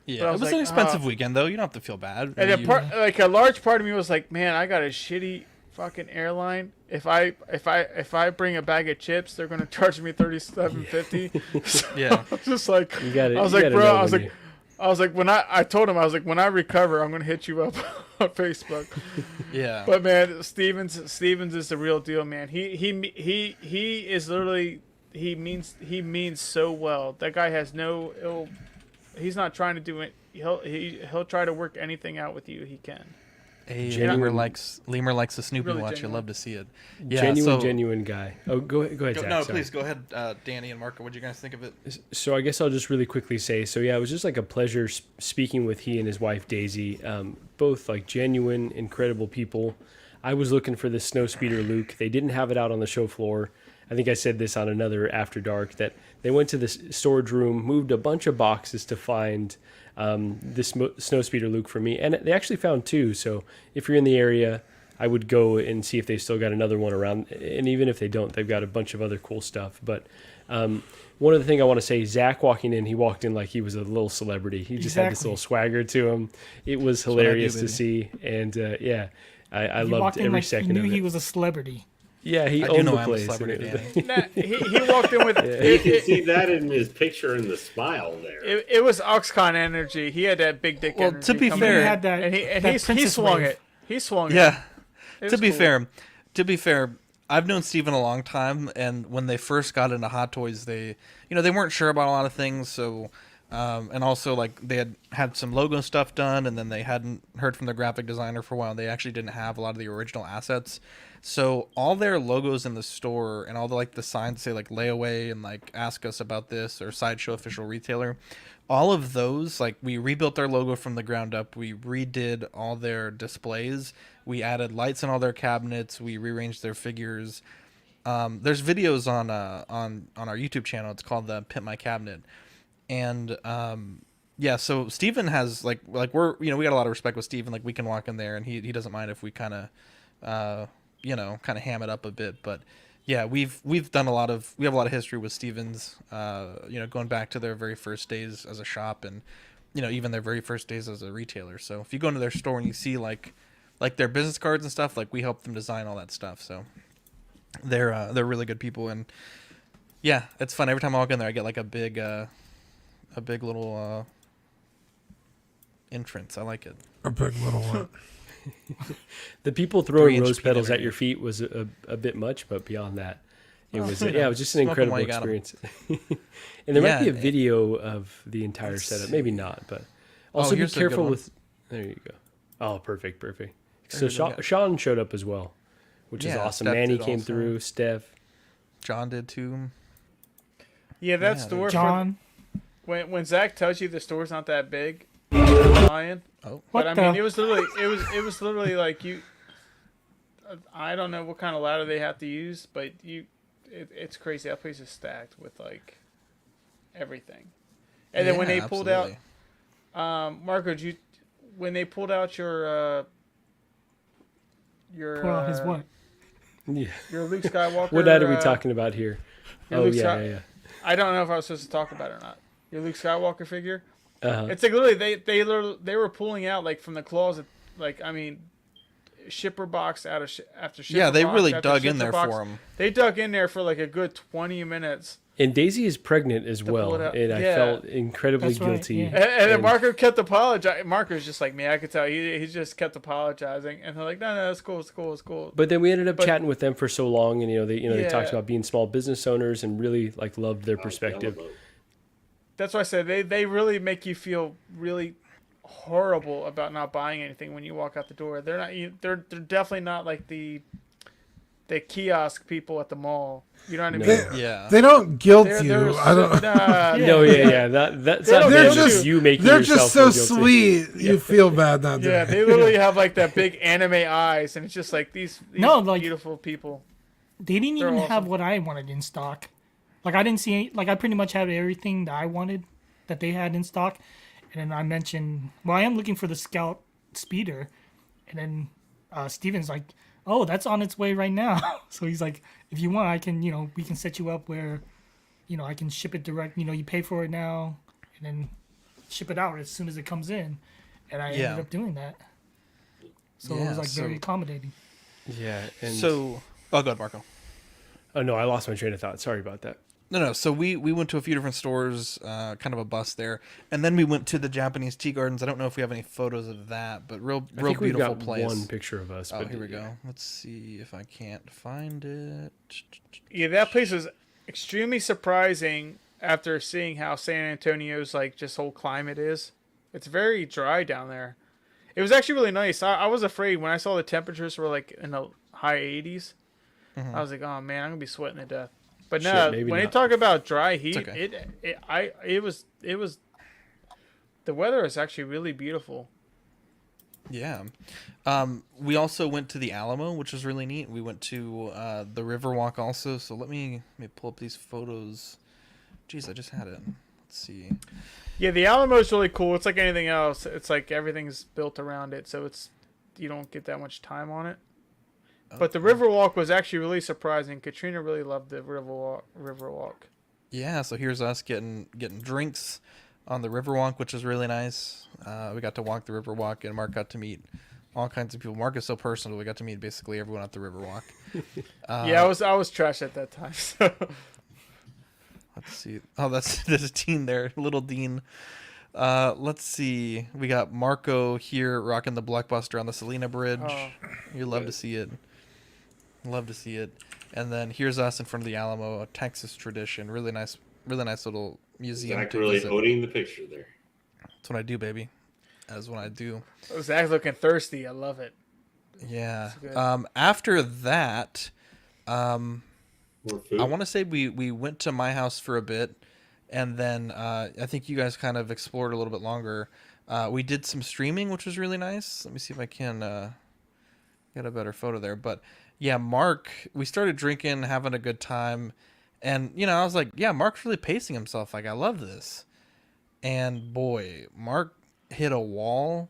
But
Yeah,
I
it
was
was
like,
an expensive weekend though. You don't have to feel bad.
And
You-
like a large part of me was like, man, I got a shitty fucking airline. If I bring a bag of chips, they're gonna charge me $37.50.
yeah.
I was just like,
You got it.
I was like, bro, I was like, when I told him, I was like, when I recover, I'm gonna hit you up on Facebook.
Yeah.
But man, Stevens is the real deal, man. He is literally he means so well. That guy has no ill. He's not trying to do it. He'll try to work anything out with you. He can.
Hey,
Genuine-
Lemur likes the Snoopy
Really
watch. You
genuine.
love to see it. Yeah,
Genuine guy. Oh, go ahead, Zach.
No,
sorry.
please go ahead, Danny and Marco. What do you guys think of it?
So I guess I'll just really quickly say, so yeah, it was just like a pleasure speaking with he and his wife Daisy, both like genuine, incredible people. I was looking for the snow speeder Luke. They didn't have it out on the show floor. I think I said this on another After Dark, that they went to the storage room, moved a bunch of boxes to find this snow speeder Luke for me, and they actually found 2. So if you're in the area, I would go and see if they still got another one around. And even if they don't, they've got a bunch of other cool stuff. But one other thing I want to say, Zach walking in, he walked in like he was a little celebrity. He just had this
Exactly.
little swagger to him. It was
what I do,
hilarious to
baby.
see. And yeah, I
He
loved
walked in
every
like
second
he knew
of it.
he was a celebrity.
Yeah, he
I do
owned
know
the
I'm a
place.
celebrity,
and it-
Danny.
Nah, he walked in with
You can see that in his picture in the smile there.
it was Oxcon energy. He had that big dick
Well,
energy.
to be
coming
fair-
in.
He had that.
and he
that
he
princess
swung
wave.
it. He swung it.
Yeah.
It
To
was
be
cool.
fair, I've known Steven a long time, and when they first got into Hot Toys, they weren't sure about a lot of things, so and also like they had some logo stuff done, and then they hadn't heard from the graphic designer for a while. They actually didn't have a lot of the original assets, so all their logos in the store and all the like the signs say like layaway and like ask us about this or sideshow official retailer all of those, like, we rebuilt their logo from the ground up. We redid all their displays. We added lights in all their cabinets. We rearranged their figures. There's videos on our YouTube channel. It's called the Pimp My Cabinet. And yeah, so Steven has like we're, you know, we got a lot of respect with Steven. Like, we can walk in there and he doesn't mind if we kind of you know, kind of ham it up a bit. But yeah, we have a lot of history with Stevens, you know, going back to their very first days as a shop, and, you know, even their very first days as a retailer. So if you go into their store and you see like their business cards and stuff, like, we help them design all that stuff. So they're really good people, and yeah, it's fun. Every time I walk in there, I get like a big little entrance. I like it.
A big little one.
The people throwing
3-inch
rose petals
peanut
at your feet was a bit much, but beyond that, it was it was just an
Smoke 'em
incredible
while you got 'em.
experience. And there might be a
Yeah.
video of the entire
Let's
setup,
see.
maybe not, but also be
here's a good
careful
one.
with. There you go. Oh, perfect.
There
So
we go.
Sean showed up as well, which is
Yeah,
awesome.
Steph
Manny
did
came
also.
through. Steph.
John did too.
Yeah, that
Yeah,
store.
John.
When Zach tells you the store's not that big, he's lying.
Oh,
What
But I mean,
the?
it was literally like you. I don't know what kind of ladder they have to use, but it's crazy. That place is stacked with like everything. And then when they
yeah,
pulled
absolutely.
out, Marco, when they pulled out your
Pull out his what?
Yeah.
your Luke Skywalker.
What night are we talking about here?
your
Oh
Luke
yeah,
Sky-
yeah,
I don't know if I was supposed to talk about it or not. Your Luke Skywalker figure.
yeah. Uh-huh.
It's like literally they were pulling out like from the closet, like, I mean, shipper box out of after shipper
Yeah, they
box
really
after
dug in
shipper
there
box.
for him.
They dug in there for like a good 20 minutes.
And Daisy is pregnant as
pull
well,
it out.
and I
Yeah.
felt incredibly
That's right,
guilty.
yeah.
And then Marco kept apologizing. Marco's just like me. I could tell he just kept apologizing, and they're like, no, it's cool, it's cool, it's cool.
But then we ended up
But-
chatting with them for so long, and they
Yeah.
talked about being small business owners and really like loved their perspective.
That's why I said they really make you feel really horrible about not buying anything when you walk out the door. They're definitely not like the kiosk people at the mall. You know what I mean?
They,
Yeah.
they don't guilt
They're-
you.
they're
I don't.
nah,
No, yeah. That's
They
not
don't-
them,
they're
it's
just-
you making
They're
yourself
just so
feel guilty.
sweet. You feel bad not doing
Yeah,
it.
they literally have like that big anime eyes, and it's just like these
No, like-
beautiful people.
They didn't
They're
even have
awesome.
what I wanted in stock. Like, I didn't see any, like, I pretty much had everything that I wanted that they had in stock. And then I mentioned, well, I am looking for the Scout Speeder. And then Steven's like, oh, that's on its way right now. So he's like, if you want, I can, we can set you up where, I can ship it direct. You pay for it now and then ship it out as soon as it comes in. And I
Yeah.
ended up doing that. So it
Yeah,
was like
so-
very accommodating.
Yeah, and
So, oh, go ahead, Marco.
oh no, I lost my train of thought. Sorry about that.
No. So we went to a few different stores, kind of a bus there, and then we went to the Japanese tea gardens. I don't know if we have any photos of that, but real
I think we've
beautiful
got
place.
one picture of us.
Oh,
but
here we go. Let's see if I can't find it.
Yeah, that place was extremely surprising after seeing how San Antonio's like just whole climate is. It's very dry down there. It was actually really nice. I was afraid when I saw the temperatures were like in the high 80s. I was like, oh man, I'm gonna be sweating to death. But
Shit,
no,
maybe
when they
not.
talk about dry heat,
okay.
it was the weather is actually really beautiful.
Yeah. We also went to the Alamo, which was really neat. We went to the Riverwalk also. So let me pull up these photos. Jeez, I just had it. Let's see.
Yeah, the Alamo's really cool. It's like anything else. It's like everything's built around it, so you don't get that much time on it. But the Riverwalk was actually really surprising. Katrina really loved the Riverwalk.
Yeah, so here's us getting drinks on the Riverwalk, which was really nice. We got to walk the Riverwalk, and Mark got to meet all kinds of people. Mark is so personal. We got to meet basically everyone at the Riverwalk.
Yeah, I was trash at that time. So.
Let's see. Oh, there's a Dean there, little Dean. Let's see. We got Marco here rocking the Blockbuster on the Salina Bridge.
Oh,
You love to see it. Love to see it. And then here's us in front of the Alamo, a Texas tradition. Really nice little museum
Zach
to
really
visit.
owning the picture there.
That's what I do, baby. That's what I do.
Zach's looking thirsty. I love it.
Yeah.
That's good.
After that,
More food.
I want to say we went to my house for a bit, and then I think you guys kind of explored a little bit longer. We did some streaming, which was really nice. Let me see if I can get a better photo there. But yeah, Mark, we started drinking, having a good time, and I was like, yeah, Mark's really pacing himself. Like, I love this. And boy, Mark hit a wall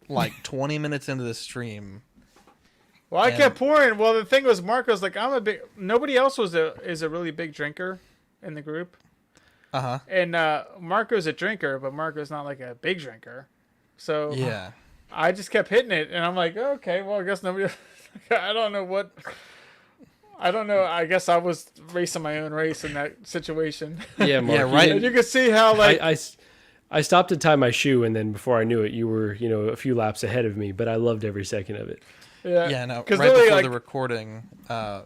like 20 minutes into the stream.
Well, I kept pouring. Well, the thing was, Marco's like, nobody else is a really big drinker in the group.
Uh-huh.
And Marco's a drinker, but Marco's not like a big drinker. So
Yeah.
I just kept hitting it, and I'm like, okay, well, I guess nobody. I don't know. I guess I was racing my own race in that situation.
Yeah, Mark,
Yeah, right.
And you can see how like
I stopped to tie my shoe, and then before I knew it, you were a few laps ahead of me. But I loved every second of it.
Yeah, no. Right before the recording,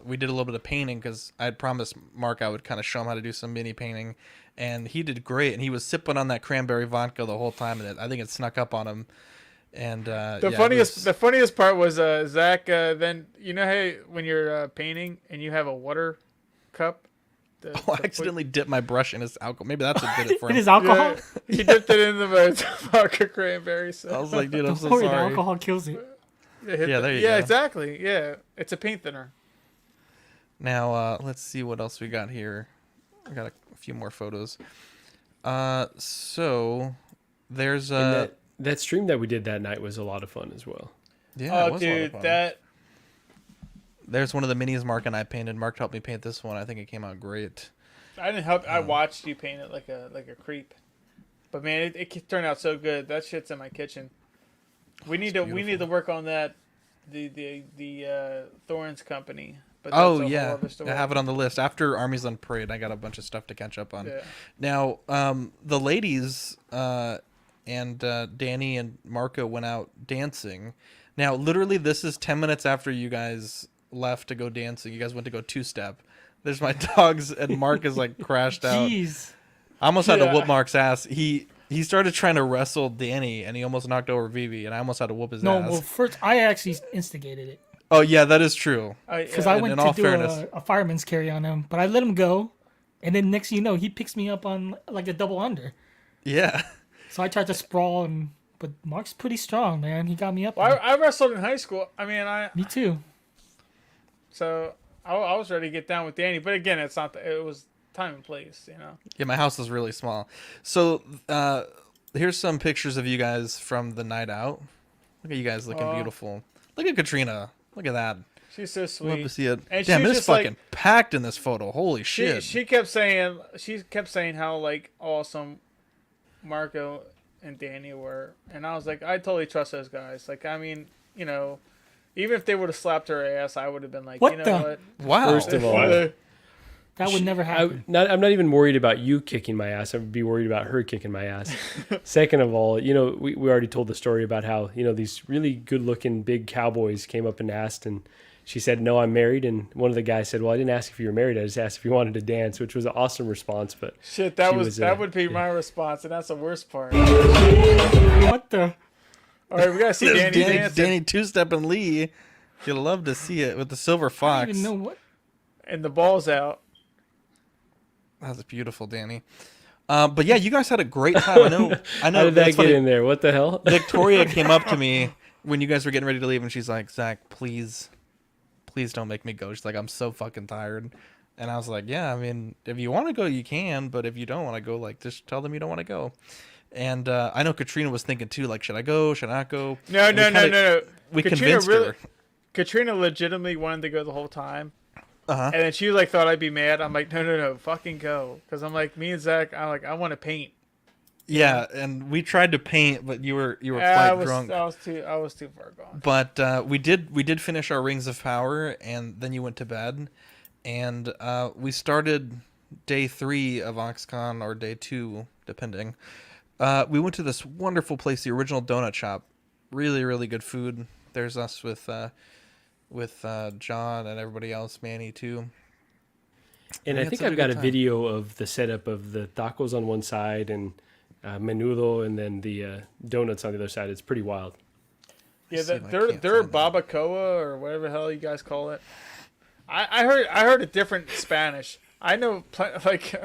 we did a little bit of painting because I had promised Mark I would kind of show him how to do some mini painting, and he did great. And he was sipping on that cranberry vodka the whole time, and I think it snuck up on him. And
the funniest part was Zach. Then hey, when you're painting and you have a water cup.
I accidentally dipped my brush in his alcohol. Maybe that's what did it for him.
It is alcohol.
Yeah, he dipped it into my vodka cranberry. So.
I was like, dude, I'm so
Don't worry,
sorry.
the alcohol kills it.
Yeah, there you go.
Yeah, exactly. Yeah, it's a paint thinner.
Now, let's see what else we got here. I got a few more photos. So there's
And that stream that we did that night was a lot of fun as well.
yeah. It
Oh,
was a lot of
dude,
fun. There's one of the minis Mark and I painted. Mark helped me paint this one. I think it came out great.
I didn't help. I watched you paint it like a creep, but man, it turned out so good. That shit's in my kitchen. We need to work on that. The Thorns company. But that's
Oh
a whole
yeah,
other story.
I have it on the list. After Armies on Parade, I got a bunch of stuff to catch up on.
Yeah.
Now, the ladies and Danny and Marco went out dancing. Now, literally, this is 10 minutes after you guys left to go dancing. You guys went to go two-step. There's my dogs, and Mark is like crashed out.
Jeez.
I almost had to
Yeah.
whoop Mark's ass. He started trying to wrestle Danny, and he almost knocked over Vivi, and I almost had to whoop his
No,
ass.
well, first I actually instigated it
Oh yeah, that is true.
because
Yeah.
I
in
went
all
to do
fairness.
a fireman's carry on him, but I let him go, and then next thing you know, he picks me up on like a double under.
Yeah.
So I tried to sprawl, but Mark's pretty strong, man. He got me up.
Well,
there.
I wrestled in high school. I mean,
Me too.
so I was ready to get down with Danny, but again, it's not. It was time and place,
Yeah, my house is really small. So here's some pictures of you guys from the night out. Look at you guys looking beautiful. Look at Katrina. Look at that.
She's so
Love
sweet.
to see it.
And
Damn,
she was
it's
just like-
fucking packed in this photo. Holy shit.
She kept saying how like awesome Marco and Danny were, and I was like, I totally trust those guys. Like, I mean, even if they would have slapped her ass, I would have been like,
What
you know
the-
what?
Wow.
First of all,
That would never happen.
I'm not even worried about you kicking my ass. I'd be worried about her kicking my ass. Second of all, we already told the story about how, these really good looking big cowboys came up and asked, and she said, no, I'm married. And one of the guys said, well, I didn't ask if you were married. I just asked if you wanted to dance, which was an awesome response. But
Shit, that
she
would be my response, and that's the worst part.
What the?
All right, we gotta see
There's
Danny dancing
Danny two-stepping Lee. You'd love to see it with the silver
I
fox.
don't even know what.
and the ball's out.
That's beautiful, Danny. But yeah, you guys had a great time. I know.
how did that
that's
get
funny.
in there? What the hell?
Victoria came up to me when you guys were getting ready to leave, and she's like, Zach, please don't make me go. She's like, I'm so fucking tired. And I was like, yeah, I mean, if you want to go, you can. But if you don't want to go, like, just tell them you don't want to go. And I know Katrina was thinking, too, like, should I go? Should I not go?
No.
We
Katrina
convinced her.
Katrina legitimately wanted to go the whole time.
Uh-huh.
And then she like thought I'd be mad. I'm like, no, fucking go. Because I'm like, me and Zach, I want to paint.
Yeah, and we tried to paint, but you were
I
quite
was
drunk.
I was too far gone.
But we did finish our Rings of Power, and then you went to bed, and we started day 3 of Aux-Con, or day 2, depending. We went to this wonderful place, the Original Donut Shop. Really, really good food. There's us with John and everybody else, Manny too.
And
We
I
had
think
such a
I've got
good
a
time.
video of the setup of the tacos on one side and menudo, and then the donuts on the other side. It's pretty wild.
Yeah,
see if I
they're
can't find that.
babacoa or whatever the hell you guys call it. I heard a different Spanish. I know, like,
How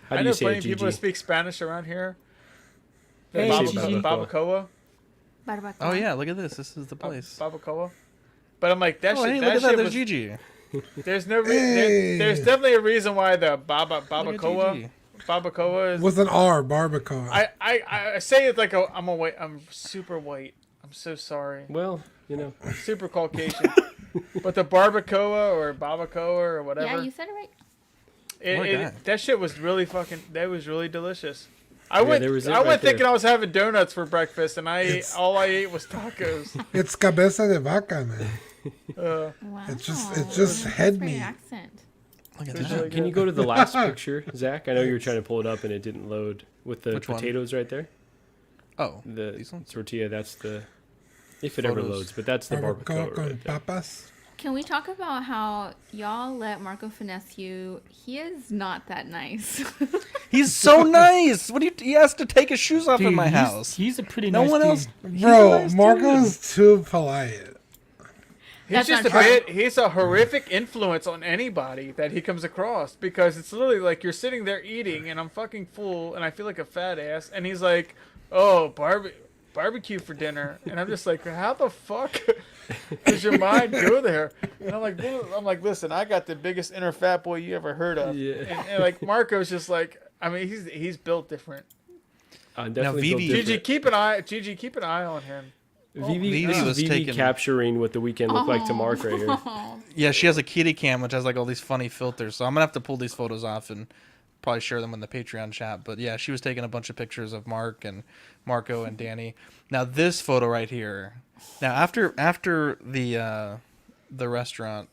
I
do
know
you say
plenty
it,
of people that
Gigi?
speak Spanish around here.
Hey,
Gigi.
Babacoa.
Barbacoa.
Oh yeah, look at this. This is the place.
Babacoa. But I'm like, that
Oh,
shit,
hey,
that
look at that.
shit
There's
was,
Gigi.
there's no reason,
Hey.
there's definitely a reason why the
Look at
Babacoa,
Gigi.
Babacoa is,
With an R, barbacoa.
I say it like I'm super white. I'm so sorry.
Well,
Super Caucasian. But the barbacoa or babacoa or whatever.
Yeah, you said it right.
What a guy.
That shit was really that was really delicious. I
there
went
was it
I
right
went thinking
there.
I was having donuts for breakfast, and all I ate was tacos.
It's cabeza de vaca, man.
Wow.
It's just head
Great
meat.
accent.
Look at
It's
that.
really
can you
good.
go to the last picture, Zach? I know you were trying to pull it up and it didn't load with the
Which one?
potatoes right there.
Oh,
The
these ones?
tortilla. That's the if it ever
Photos.
loads, but that's the
Barbacoa
barbacoa
con
right there.
papas.
Can we talk about how y'all let Marco finesse you? He is not that nice.
He's so nice. What do you? He has to take his shoes off
Dude,
in my
he's-
house.
He's a pretty
No
nice
one
dude.
else.
Bro, Marco is too polite.
He's
That's
just
not
a
true.
bit. He's a horrific influence on anybody that he comes across, because it's literally like you're sitting there eating, and I'm fucking full, and I feel like a fat ass, and he's like, "Oh, barbecue for dinner," and I'm just like, "How the fuck does your mind go there?" And I'm like, "Listen, I got the biggest inner fat boy you ever heard of,"
Yeah.
and like Marco's just like, I mean, he's built different.
Definitely
Vivi-
built
Gigi,
different.
keep an eye on him.
Vivi,
Vivi
this is
was
Vivi
taken-
capturing what the weekend looked like to Mark right here.
Oh,
Yeah, she has a kitty cam which has like all these funny filters. So I'm gonna have to pull these photos off and probably share them in the Patreon chat. But yeah, she was taking a bunch of pictures of Mark and Marco and Danny. Now this photo right here. Now after the restaurant,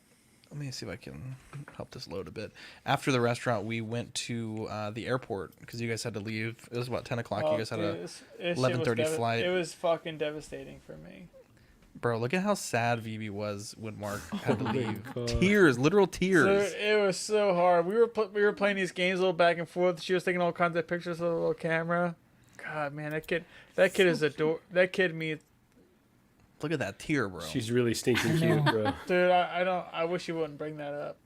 let me see if I can help this load a bit. After the restaurant, we went to the airport because you guys had to leave. It was about 10 o'clock. You guys had a 11:30 flight.
It was fucking devastating for me.
Bro, look at how sad Vivi was when Mark had to
my
leave.
God.
Tears, literal
So
tears.
it was so hard. We were playing these games a little back and forth. She was taking all kinds of pictures with a little camera. God, man, that kid is that kid me,
Look at that tear, bro.
She's really stinking cute, bro.
dude. I wish you wouldn't bring that up.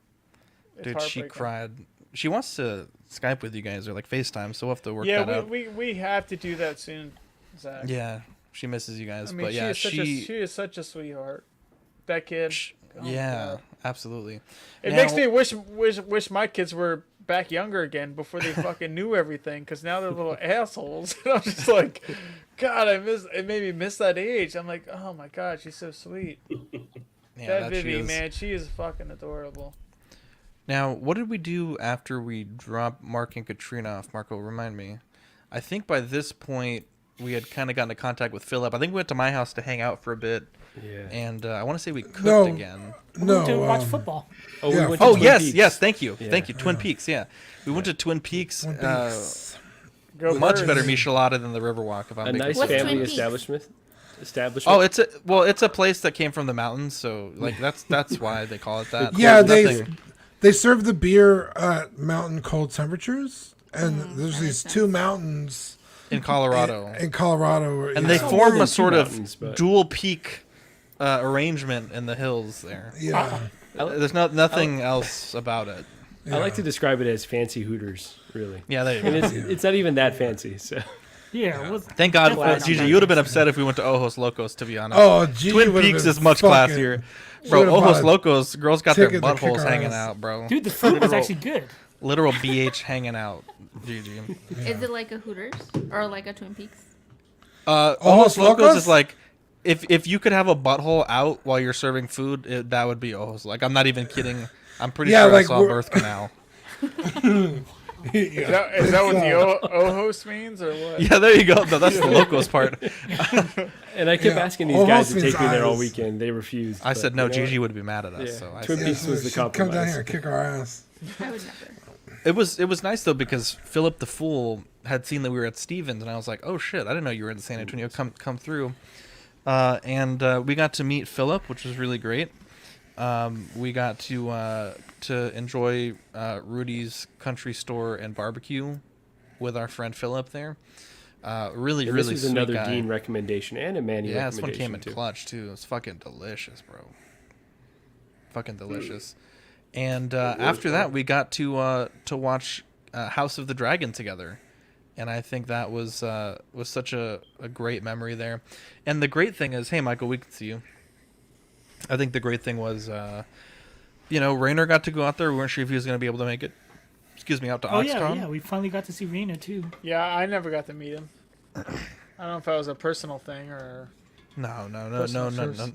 It's
Dude, she
heartbreaking.
cried. She wants to Skype with you guys or like FaceTime, so we'll have to work
Yeah,
that out.
we have to do that soon, Zach.
Yeah, she misses you guys,
I mean,
but yeah,
she is such a sweetheart. That kid. Oh my
yeah,
God.
absolutely.
It
Now-
makes me wish my kids were back younger again before they fucking knew everything, because now they're little assholes. And I'm just like, God, it made me miss that age. I'm like, oh my God, she's so sweet.
Yeah,
that
she
Vivi,
is.
man, she is fucking adorable.
Now, what did we do after we dropped Mark and Katrina off? Marco, remind me. I think by this point we had kind of gotten into contact with Philip. I think we went to my house to hang out for a bit,
Yeah.
and I want to say we cooked
No.
again.
No.
to watch football.
Oh,
Yeah.
we went to
Oh
Twin
yes,
Peaks.
yes, thank you,
Yeah.
thank you. Twin Peaks, yeah. We went to Twin Peaks.
Twin Peaks.
Go
Much
Birds.
better michelada than the Riverwalk. If I'm
A
making
nice
What's
sense.
family
Twin Peaks?
establishment.
Oh, it's a place that came from the mountains, so like that's why they call it that.
Yeah,
There's
they serve the beer at mountain cold temperatures, and there's
that
these
makes
two
sense.
mountains
in Colorado,
in Colorado, where,
and they
more
form
than
a
two
sort of
mountains, but-
dual peak arrangement in the hills there.
yeah,
There's nothing else about it.
I like to describe it as fancy Hooters, really.
Yeah, there you
And
go.
it's not even that fancy. So
Yeah, it was
Thank God,
Definitely
Gigi,
not
you would have been upset if we went to Ojos Locos. To be honest,
Oh, Gigi
Twin
would've
Peaks
been
is much
fucking-
classier,
she
bro.
would've bought
Ojos
a
Locos, girls got their
ticket to kick
buttholes
our
hanging
ass.
out, bro.
dude. The food was actually good.
Literal BH hanging out, Gigi.
Is it like a Hooters or like a Twin Peaks?
Ojos
Ojos
Locos
Locos?
is like if you could have a butthole out while you're serving food, that would be Ojos. Like I'm not even kidding. I'm pretty
Yeah,
sure
like,
I saw a
we're-
birth canal.
Is that what the Ojos means, or what?
Yeah, there you go. No, that's the Locos part.
and I kept
Yeah,
asking these
almost
guys to
means
take me there all
eyes.
weekend. They refused.
I
but
said no.
you know
Gigi
what?
would be mad at us.
Yeah.
So I
Twin
said,
Peaks was the
She'd come down
compromise.
here and kick our ass.
I would never.
it was nice though because Philip the Fool had seen that we were at Stevens, and I was like, oh shit, I didn't know you were in San Antonio. Come through, and we got to meet Philip, which was really great. We got to enjoy Rudy's Country Store and Barbecue with our friend Philip there. Really,
And
really
this was
sweet
another
guy.
Dean recommendation and a Manny
Yeah, this one
recommendation
came in
too.
clutch too. It's fucking delicious, bro. Fucking delicious. And after that, we got to watch House of the Dragon together, and I think that was such a great memory there. And the great thing is, hey, Michael, we can see you. I think the great thing was, Rainer got to go out there. We weren't sure if he was going to be able to make it. Out to Oxcon.
Yeah, we finally got to see Rena too.
Yeah, I never got to meet him. I don't know if that was a personal thing or.
No,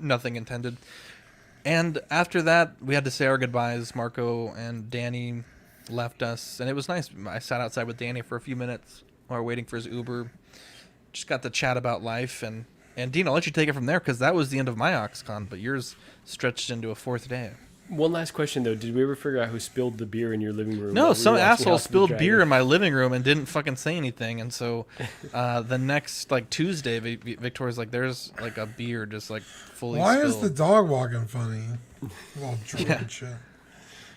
nothing intended. And after that, we had to say our goodbyes. Marco and Danny left us, and it was nice. I sat outside with Danny for a few minutes while we were waiting for his Uber. Just got to chat about life, and Dean, I'll let you take it from there because that was the end of my Oxcon, but yours stretched into a fourth day.
One last question, though. Did we ever figure out who spilled the beer in your living room?
No, some asshole spilled beer in my living room and didn't fucking say anything. And so the next, Tuesday, Victoria's like, there's, a beer just, fully
Why
spilled.
is the dog walking funny? All drunk and shit.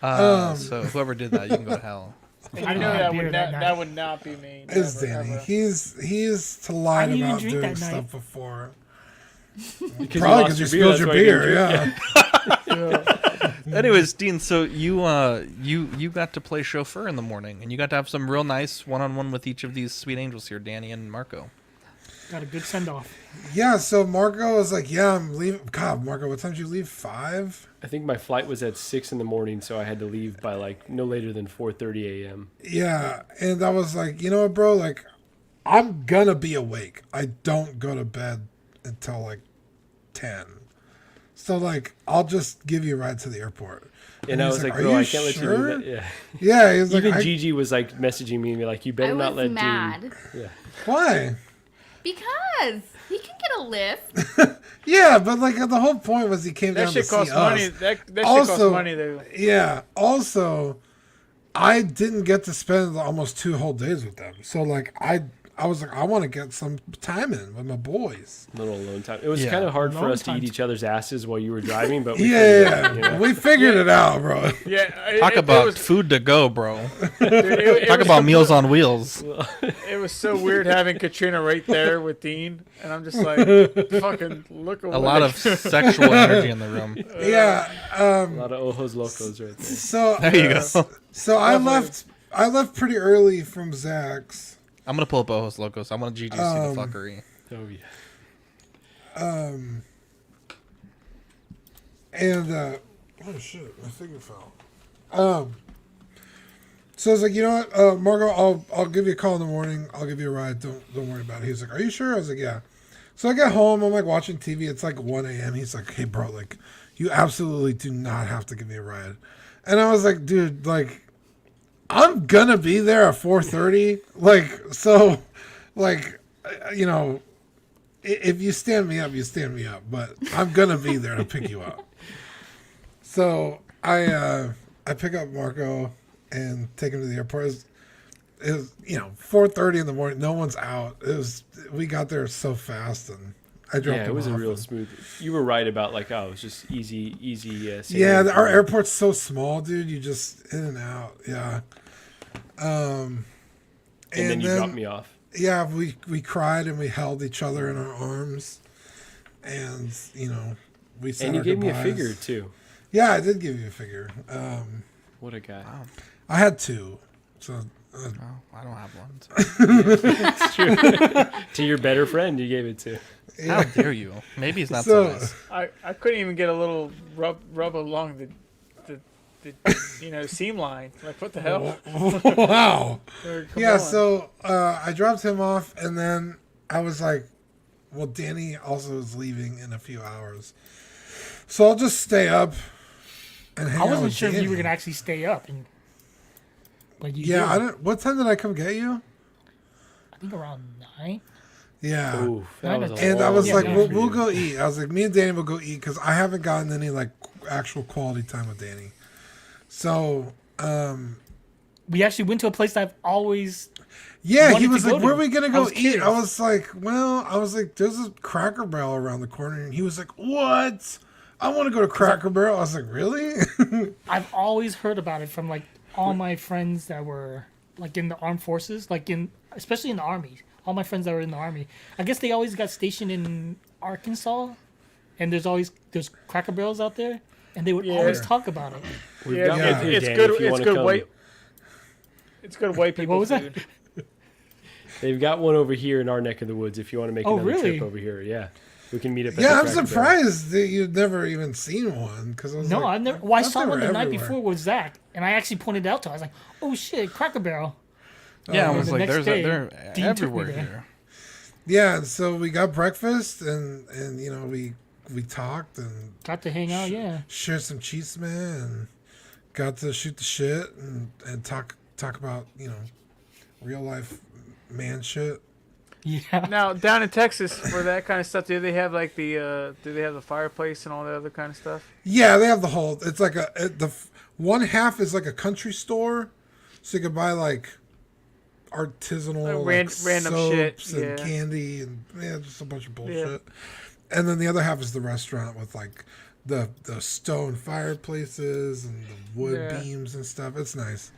So whoever did that, you can go to hell.
I know that would not be me.
It's
Never,
Danny.
ever.
He's to lie
didn't even
about
drink
doing
that night.
stuff before.
Probably
Because you spilled your beer, yeah.
Anyways, Dean, so you got to play chauffeur in the morning, and you got to have some real nice one-on-one with each of these sweet angels here, Danny and Marco.
Got a good send off.
Yeah, so Marco was like, yeah, I'm leaving. God, Marco, what time did you leave? 5?
I think my flight was at 6 in the morning, so I had to leave by no later than 4:30 a.m.
Yeah, and I was like, you know what, bro? I'm gonna be awake. I don't go to bed until 10. So I'll just give you a ride to the airport.
And I was like,
"Are
bro,
you
I can't let you
sure?"
do that. Yeah.
Yeah, he was like,
Even Gigi was messaging me and be like, you better
I
not
was
let
mad
Dean. Yeah.
why?
because he can get a lift.
Yeah, but the whole point was he came
That
down to
shit
see
costs
us.
money. That shit
Also-
costs money though.
Yeah. Also, I didn't get to spend almost 2 whole days with them. So I was like, I want to get some time in with my boys.
Little alone time. It was
Yeah.
kind of hard for
Alone
us to
time.
eat each other's asses while you were driving, but we
Yeah,
figured it out, you know?
we figured it out, bro.
Yeah,
Talk
it
about
was,
food to go, bro.
dude, it
Talk
was
about Meals on Wheels.
It was so weird having Katrina right there with Dean, and I'm just like, fucking look away.
A lot of sexual energy in the room.
Yeah.
A lot of ojos locos right there.
So
There you go.
So I left pretty early from Zach's.
I'm going to pull up Ojos Locos. I want Gigi to see the fuckery.
Oh, yeah.
And oh shit, my finger fell. So I was like, you know what, Margo, I'll give you a call in the morning. I'll give you a ride. Don't worry about it. He was like, are you sure? I was like, yeah. So I get home. I'm watching TV. It's 1 a.m. He's like, hey, bro, you absolutely do not have to give me a ride. And I was like, dude, I'm gonna be there at 4:30. So, if you stand me up, you stand me up. But I'm gonna be there to pick you up. So I pick up Marco and take him to the airport. It was 4:30 in the morning. No one's out. We got there so fast, and I dropped him
Yeah, it was a
off
real
and-
smooth. You were right about it was just easy.
Yeah,
sailing.
our airport's so small, dude. You just in and out. Yeah.
And then you dropped me off.
Yeah, we cried and we held each other in our arms, and we said
And you
our
gave me a
goodbyes.
figure too.
Yeah, I did give you a figure.
What a guy.
I had 2, so
Oh, I don't have one.
It's true. To your better friend, you gave it to.
How dare you? Maybe he's not so
So-
nice.
I couldn't even get a little rub along the seam line. What the hell?
wow.
Come
Yeah,
on.
so I dropped him off, and then I was like, well, Danny also is leaving in a few hours, so I'll just stay up and hang
I
out
wasn't
with
sure if
Danny.
you were gonna actually stay up, and you
Yeah,
did.
I don't. What time did I come get you?
I think around 9.
Yeah.
Oof, that was a
And I
long
was
Yeah,
like,
yeah.
we'll go eat. I was like, me and Danny will go eat because I haven't gotten any actual quality time with Danny. So,
We actually went to a place that I've always.
yeah, he
Wanted
was
to go
like, where are
to.
we going to
I
go
was
eat?
curious.
I was like, there's a Cracker Barrel around the corner. And he was like, what? I want to go to Cracker Barrel. I was like, really?
I've always heard about it from all my friends that were in the armed forces, especially in the army. All my friends that were in the army. I guess they always got stationed in Arkansas, and there's Cracker Barrels out there. and they would
Yeah.
always talk about it.
We've
Yeah,
got
yeah.
one here,
it's
Dan,
good.
if you
It's
wanna
good
come.
white. It's good white
Wait,
people
what was that?
food.
They've got one over here in our neck of the woods. If you want to make
Oh,
another
really?
trip over here, yeah, we can meet up. At
Yeah,
the
I'm
Cracker Barrel.
surprised that you've never even seen one because I was
No,
like,
I've never. Well, I
thought
saw
they
one
were
the night
everywhere.
before with Zach, and I actually pointed it out to him. I was like, "Oh shit, Cracker Barrel!"
Yeah, I
and
was
the
like,
next
there's
day,
they're
Dean took me
everywhere
there.
here.
Yeah, and so we got breakfast and you know we talked and
Got to hang out. Yeah.
shared some cheese man and got to shoot the shit and talk about you know real life man shit.
Yeah.
Now down in Texas, for that kind of stuff, do they have like the do they have the fireplace and all that other kind of stuff?
Yeah, they have the whole. It's like one half is like a country store, so you can buy like artisanal
Like
like
random shit,
soaps and
yeah.
candy and just a bunch of bullshit. And then the other half is the restaurant with like the stone fireplaces and the wood
Yeah.
beams and stuff. It's nice.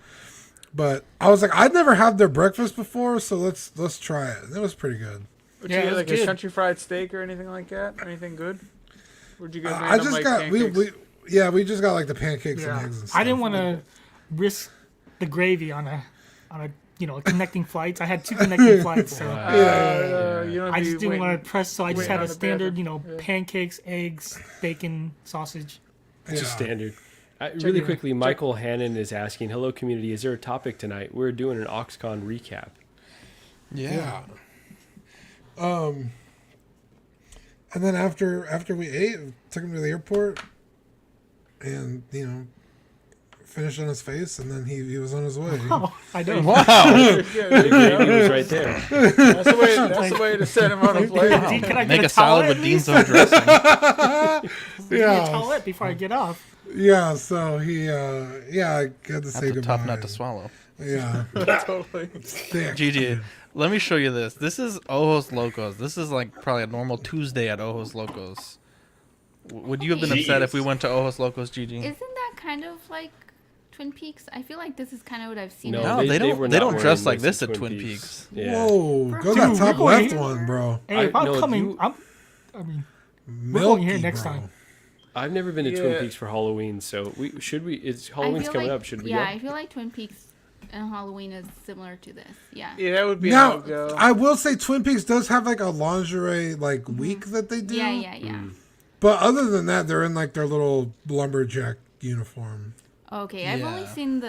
But I was like, I'd never had their breakfast before, so let's try it. It was pretty good.
Would
Yeah,
you
it
get
was
like
good.
a country fried steak or anything like that? Anything good? Would you get
I
random,
just
like,
got
pancakes?
we just got like the pancakes and
Yeah.
eggs and stuff.
I didn't want to risk the gravy on a connecting flights. I had 2 connecting flights, so
You don't
I
be
just didn't
waiting-
want to press. So I just
waiting
had
on
a
the
standard,
bathroom. Yeah.
pancakes, eggs, bacon, sausage.
It's
Yeah.
just standard. Really
it out.
quickly, Michael Hannon is asking, "Hello, community. Is there a topic tonight? We're doing an Aux Con recap."
Yeah. And then after we ate, took him to the airport, and you know, finished on his face, and then he was on his way.
Oh, I know.
The gravy was right there.
That's the way to set him on a plate.
Dean, can I
Make
get
a salad
towel
with Dean's own dressing.
Give me a
Yeah.
towelette before I get off.
Yeah. So he I had to
That's
say
a
goodbye.
tough nut to swallow.
Yeah.
Totally.
Thick.
GG, let me show you this. This is Ojos Locos. This is like probably a normal Tuesday at Ojos Locos. Would you have been upset if we went to Ojos Locos, GG?
Isn't that kind of like Twin Peaks? I feel like this is kind of what I've seen.
No,
it.
No, they don't-
were
they
not
don't dress
wearing
like this
at
at Twin Peaks.
Yeah.
Whoa, go to
Dude,
that top
we're going
left
here.
one, bro.
Hey, if I'm
no,
coming,
you-
I mean, we're going here
Milky,
next
bro.
time.
I've never been to
Yeah.
Twin Peaks for Halloween, so it's
I
Halloween's
feel
coming
like-
up. Should we
Yeah,
go?
I feel like Twin Peaks and Halloween is similar to this. Yeah.
Yeah, that would be
Now,
a no-go.
I will say Twin Peaks does have like a lingerie like week that they do.
Yeah, yeah.
But other than that, they're in like their little lumberjack uniform.
Okay, I've only
Yeah.
seen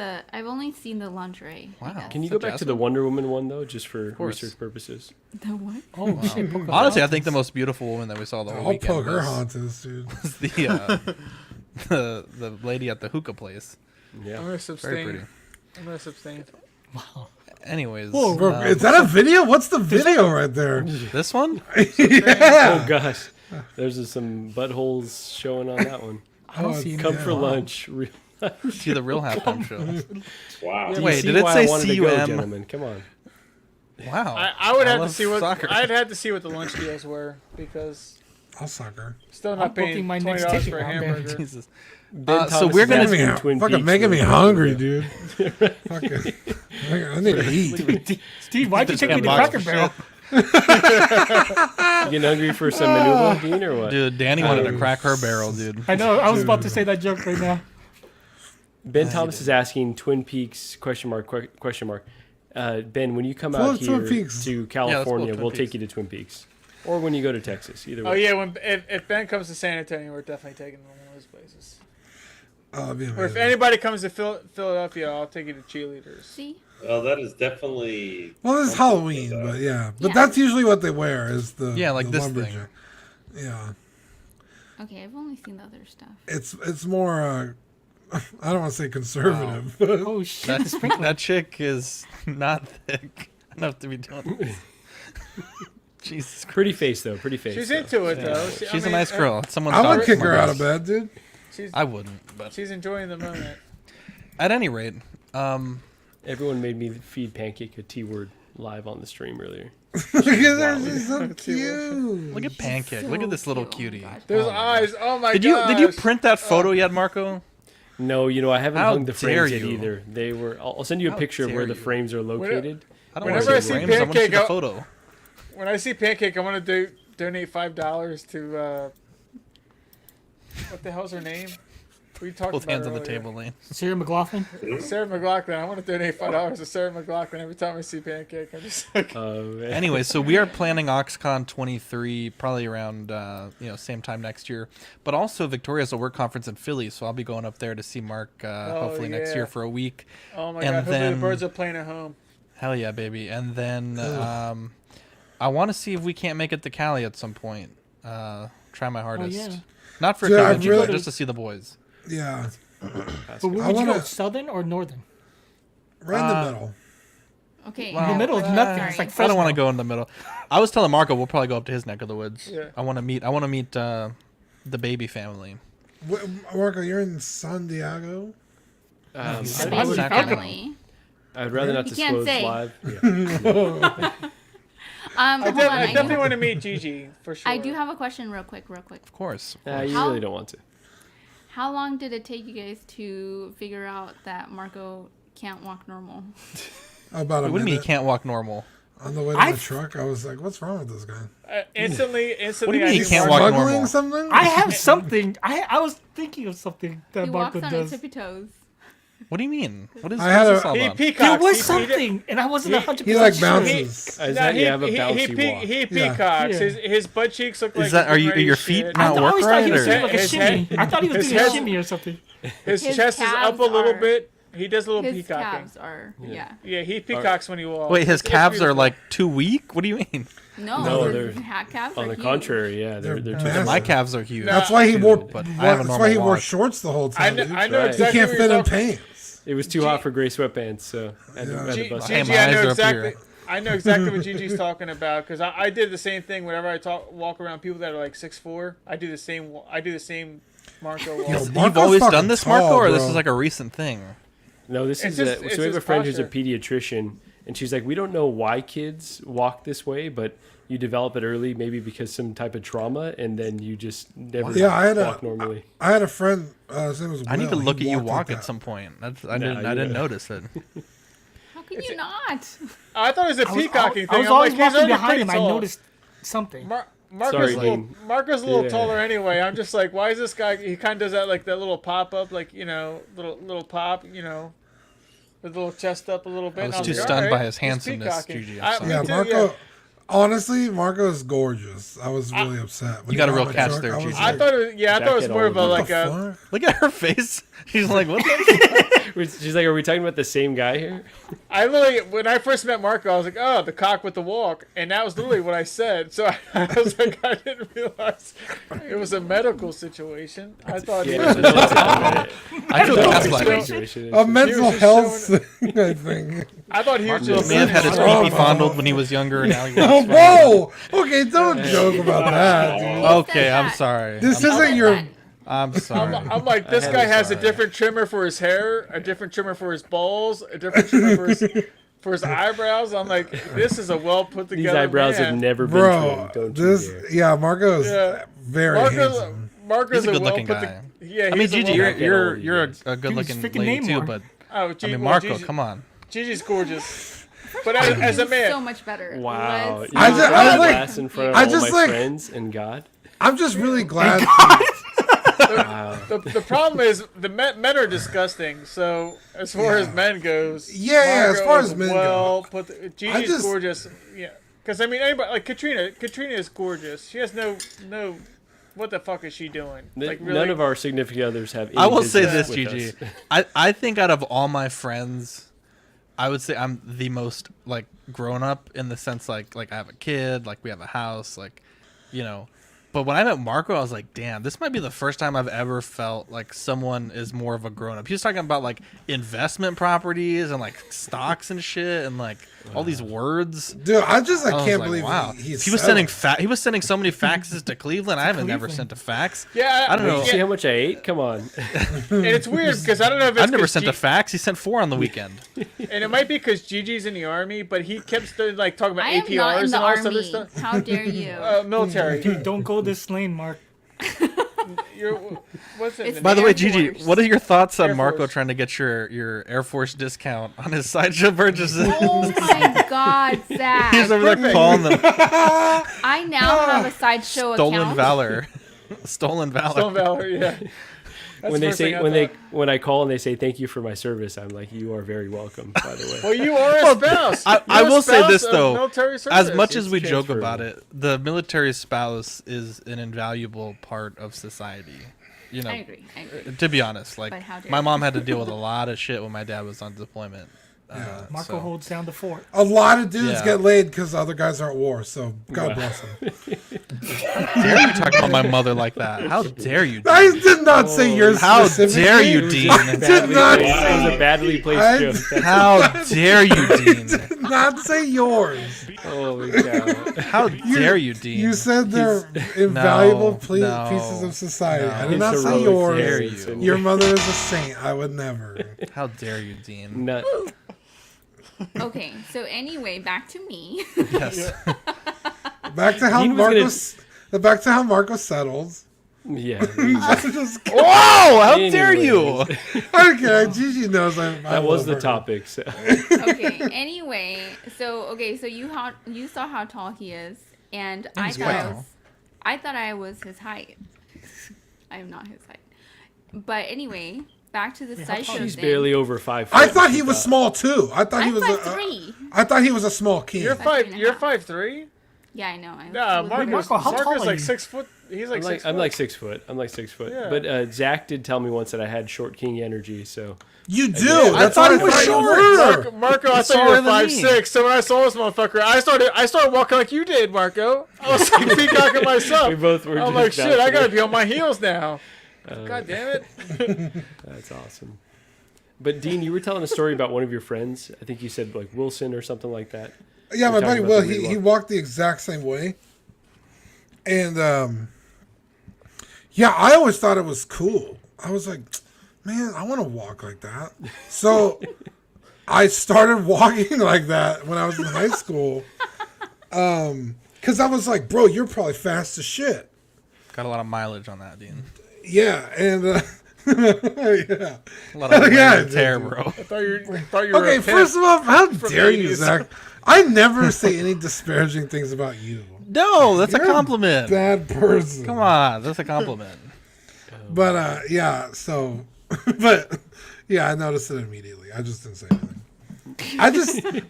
the lingerie. I
Wow.
guess.
Can you
Is
go
that
back to the
Jasmine?
Wonder Woman one though, just for
course.
research purposes?
The what?
Oh shit! Book of
Honestly, I
Mountains.
think the most beautiful woman that we saw the whole
I'll
weekend
poke her
was,
haunches, dude.
was the lady at the hookah place.
Yeah.
I'm gonna
Very
abstain.
pretty.
I'm gonna abstain.
Anyways,
Whoa,
Bro, is that a video? What's the video right there?
this one?
Oh gosh, there's some buttholes showing on that one.
I don't see
Come
it.
for lunch.
See the real halftime show.
Wow.
Do you
Wait,
see
did it
why
say
I wanted to go,
CUM?
gentlemen? Come on.
Wow.
I would have to
love
see what
soccer.
I'd have to see what the lunch deals were because
I'll suck her.
still
I'm
not
booking
paying
my
$20
next ticket
for a
now, man.
hamburger.
Jesus.
Ben
So
Thomas
we're
is
gonna-
asking
Fucking
Twin
fucking
Peaks
making me
when-
hungry, dude. Fucking, I need to eat.
Steve, why'd you take me to
box
Cracker
for
Barrel?
You getting hungry for some manuva, Dean, or what?
Dude, Danny wanted to crack her barrel, dude.
I know. I was about to say that joke right now.
Ben Thomas is asking Twin Peaks ? Ben, when you come
Pull
out
up Twin
here
Peaks.
to
pull up
California,
Twin
we'll
Peaks.
take you to Twin Peaks, or when you go to Texas. Either way.
Oh yeah, if Ben comes to San Antonio, we're definitely taking him to one of those places.
Oh, that'd be
Or if
amazing.
anybody comes to Philadelphia, I'll take you to cheerleaders.
See?
Well, that is definitely.
Well, this is Halloween, but yeah. But
Yeah.
that's usually what they wear is the
Yeah, like
the
this
lumberjack. Yeah,
Okay, I've only seen the other stuff.
it's more. I don't want to say conservative, but
Oh shit! The sprinkler.
That chick is not thick enough to be doing this. Jesus Christ.
Pretty face though. Pretty face.
She's
though.
into it though.
She's a nice girl. Someone
I would
talk
kick
to
her
my
out of
boss.
bed, dude.
She's
I wouldn't, but
she's enjoying the moment.
at any rate,
Everyone made me feed Pancake a T-word live on the stream earlier.
Look at her, she's so cute.
look at Pancake. Look at this little cutie.
There's eyes. Oh my
Did
god.
you print that photo yet, Marco?
No, I haven't
How
hung the
dare
frames yet
you.
either. They were. I'll send you a
How
picture of
dare
where the
you.
frames are located.
I don't want
Whenever I
to see
see
the frames. I want to see
Pancake,
the
I'll-
photo.
When I see Pancake, I want to donate $5 to what the hell's her name? We talked
Both
about
hands
it
on the
earlier.
table, Lane.
Sarah McLaughlin.
Sarah McLaughlin. I want to donate $5 to Sarah McLaughlin every time I see Pancake. I'm just like,
Man.
Anyway, so we are planning OxCon 23 probably around same time next year. But also Victoria has a work conference in Philly, so I'll be going up there to see Mark hopefully next
yeah.
year for a week.
oh my
And
god, hopefully
then-
the birds are playing at home.
Hell yeah, baby. And then I want to see if we can't make it to Cali at some point. Try my hardest.
yeah.
Not for
Dude, I
convention,
really-
but just to see the boys.
Yeah,
But where
I
would you go?
wanna-
Southern or northern?
right in the middle.
Okay.
Well,
In the middle is nothing.
sorry.
It's like
I
Fresno.
don't want to go in the middle. I was telling Marco we'll probably go up to his neck of the woods.
Yeah.
I want to meet the baby family.
Marco, you're in San Diego.
The
I
baby
would-
family.
I'd rather not
You can't
disclose
say.
live. Yeah.
I
Hold on. I
definitely
do,
want to meet Gigi for sure.
I do have a question, real quick.
Of course.
Nah, you
How-
really don't want to.
How long did it take you guys to figure out that Marco can't walk normal?
About a
What do you mean you
minute.
can't walk normal?
On the way to the truck, I was like, "What's wrong with this guy?
Instantly.
What do you mean
I
he
just-
can't walk
Smuggling
normal?
something?"
I have something. I was thinking of something that
He walks
Marco
on his
does.
tippy toes.
What do you mean? What is
I had
this
a-
all
He
about?
peacocks.
There was
He-
something, and I wasn't 100%
He like
sure.
bounces.
Is
No,
that
he,
you have a
he,
bouncy
he,
walk?
he
Yeah.
peacocks.
Yeah.
His butt cheeks look like
Is that
he's getting
are
ready
your
to
feet
shit.
I
not
always
work
thought he
right?
was doing
Or?
like a
His
shimmy.
head-
I thought he was
his
doing a
head-
shimmy or something.
His
His
chest is up a
calves
little
are-
bit. He does a little
His
peacocking.
calves are, yeah.
Yeah, he peacocks when he walks.
Wait, his
It's
calves are
beautiful.
like too weak? What do you mean?
No,
No,
his
they're-
hat calves
On
are
the
huge.
contrary, yeah, they're
They're
too
massive.
My calves are huge.
That's why he wore.
But I have a
That's why he
normal
wore
walk.
shorts the whole
I
time.
know,
dude.
I know
Right.
He
exactly
can't
what
fit
you're
in
talking.
pants.
It was too hot for gray sweatpants, so I had to
Gigi,
bust
Hey,
it.
my
I
eyes
know
are up
exactly.
here.
I know exactly what Gigi's talking about because I did the same thing whenever I walk around people that are like 6'4". I do the same. I do the same Marco walk.
Yo,
You've
Marco's
always
fucking
done this,
tall,
Marco, or this
bro.
is like a recent thing?
No, this
It's
is
just-
so
it's
we have a
his
friend who's a
posture.
pediatrician, and she's like, we don't know why kids walk this way, but you develop it early, maybe because some type of trauma, and then you just never
Yeah, I had
walk
a
normally.
I had a friend. His name was Will.
I need to look
He
at you
walked
walk
like
at
that.
some point. I
Nah,
didn't
you-
notice it.
How can you not?
I thought it was a
I was,
peacocking
I
thing.
was
I'm
always
like, he's
walking
already
behind
pretty
him. I
tall.
noticed something.
Marco's
Sorry,
a little,
Dean.
Marco's a little
Yeah.
taller anyway. I'm just like, why is this guy? He kind of does that like that little pop up, like little pop, with the little chest up a little bit.
I
And
was too
like,
stunned
all
by
right,
his
he's
handsomeness,
peacocking.
Gigi.
I-
I'm sorry.
me
Yeah,
too,
Marco.
yeah.
Honestly, Marco's gorgeous. I was really upset. When
You got
he
a real
got in my
catch
truck,
there,
I was
Gigi.
I
like,
thought it, I thought it was
Jacket
more of a
all
what
like
the
a.
fuck?
Look at her face. She's like, what the
She's like, are we talking about the same guy here?
I literally, when I first met Marco, I was like, oh, the cock with the walk, and that was literally what I said. So I was like, I didn't realize it was a medical situation. I thought he
Yeah,
was.
I feel gaslighted.
Situation.
A mental
just
health
showing-
thing, I think.
I thought he was just.
May have had his
Oh,
pee fondled when he was younger, and now he
Oh,
wants
whoa! Okay, don't joke about that, dude.
Okay, I'm
that?
sorry.
This
Who
isn't
said
your.
that?
I'm sorry.
I'm like, this
had
guy
it
has a
sorry.
different trimmer for his hair, a different trimmer for his balls, a different trimmer for his eyebrows. I'm like, this is a well put
These
together
eyebrows
man.
have never been
Bro,
trimmed. Don't you
this.
dare.
Yeah, Marco's
Yeah.
very handsome.
Marco's
He's a
well
good-looking
put
guy.
yeah,
I mean,
he's a
Gigi,
well-
you're
Yes.
a good-looking
freaking
lady
name
too,
more.
but
Oh,
I mean, Marco,
Gigi,
come on.
Gigi's gorgeous. But as a
He's
man,
so much better.
Wow.
Let's
You
I
not
just-
put
I was
that
like-
glass in front of
I
all
just
my
like-
friends and God.
I'm just really glad.
Wow.
the problem is the men are disgusting. So as far as men goes,
Yeah, as
Marco
far
is
as men
well
go.
put. Gigi's
just-
gorgeous. Yeah, because I mean, anybody like Katrina is gorgeous. She has no. What the fuck is she doing? Like really?
None of our significant others have any
I will say
business
this,
with
Gigi.
us.
I think out of all my friends, I would say I'm the most like grown up in the sense like I have a kid, like we have a house, like But when I met Marco, I was like, damn, this might be the first time I've ever felt like someone is more of a grown up. He was talking about like investment properties and like stocks and shit and like all these words.
Dude, I
I was
can't
like,
believe
wow.
he's
He was
selling.
sending so many faxes to Cleveland. I haven't never sent a fax.
Yeah,
I don't know.
You see how much I ate? Come on.
and it's weird because I don't know if it's
I've never
'cause
sent a fax. He sent 4 on the weekend.
and it might be because Gigi's in the army, but he kept like talking about
I am
APRs
not in
and
the
all this other
army.
stuff.
How dare you?
Military.
Don't go this lane, Mark.
What's it?
By the way,
Air
Gigi,
Force.
what are your thoughts on
Air
Marco
Force.
trying to get your Air Force discount on his sideshow purchases?
Oh my God, Zach!
He's over there
Perfect.
calling them
I now have a sideshow
stolen
account.
valor. Stolen valor.
Stone Valor, yeah.
when they
the first
say
thing I
when
thought.
I call and they say thank you for my service, I'm like, you are very welcome. By the way,
Well, you are a spouse.
I
You're a
will say
spouse
this
of
though,
military
as
service.
much as
It's
we joke
transferable.
about it, the military spouse is an invaluable part of society. You know,
I agree.
to be honest, like
But how dare
my
you.
mom had to deal with a lot of shit when my dad was on deployment.
Marco
so-
holds down the fort.
A lot of dudes
Yeah.
get laid because other guys are at war. So God
Wow.
bless them.
dare you talk about my mother like that? How dare you?
I
Dean?
did not say yours.
How
specifically.
dare you,
It was
Dean?
a badly
not-
placed, it was a badly placed
I-
joke. That's
How dare you, Dean?
Did not say yours.
holy cow.
How dare you, Dean?
You said they're invaluable
No,
pieces of society.
no.
I did not
His
say
heroic
yours.
Dare
parents
you.
and-
Your mother is a saint. I would never.
How dare you, Dean?
Nut.
Okay, so anyway, back to me.
Yes.
Back to how
Dean was
Back to how Marco settles.
Yeah.
I'm just kidding.
Whoa! How dare you?
Anyways,
Okay, Gigi knows I'm.
that was the topic. So.
Okay, anyway, so you saw how tall he is, and I
He's
thought
quite
I
tall.
was, I thought I was his height. I am not his height. But anyway, back to the sideshow
She's
thing.
barely over 5 foot.
I thought he was small too. I thought he
I'm
was.
5'3".
I thought he was a small king.
You're
Five-
5. You're 5'3".
Yeah, I know. I
Nah,
was-
Marco's,
Marco, how tall
Marco's
are
like
you?
6 foot. He's like 6 foot.
I'm like 6 foot. I'm like 6 foot.
Yeah.
But Zach did tell me once that I had short king energy. So
You do.
I
That's
thought
what
he was
you
short.
were.
Marco, I
He's
thought you were
taller than me.
5'6". So when I saw this motherfucker, I started walking like you did, Marco. I was like peacocking myself.
we both were.
I'm
just
like, shit, I
bouncing
gotta
it.
be on my heels now. God damn it.
That's awesome. But Dean, you were telling a story about one of your friends. I think you said like Wilson or something like that.
Yeah, my
We're
buddy
talking
Will.
about the
He
rewalk.
walked the exact same way, and yeah, I always thought it was cool. I was like, man, I want to walk like that. So I started walking like that when I was in high school. Because I was like, bro, you're probably fast as shit.
Got a lot of mileage on that, Dean.
Yeah, and yeah.
A lot of
Yeah,
wear and tear,
dude.
bro.
I thought you were
Okay,
a pimp.
first of all, how dare you,
80s.
Zach? I never say any disparaging things about you.
No, that's
You're
a compliment.
Bad person.
Come on, that's a compliment.
But yeah, so but yeah, I noticed it immediately. I just didn't say anything.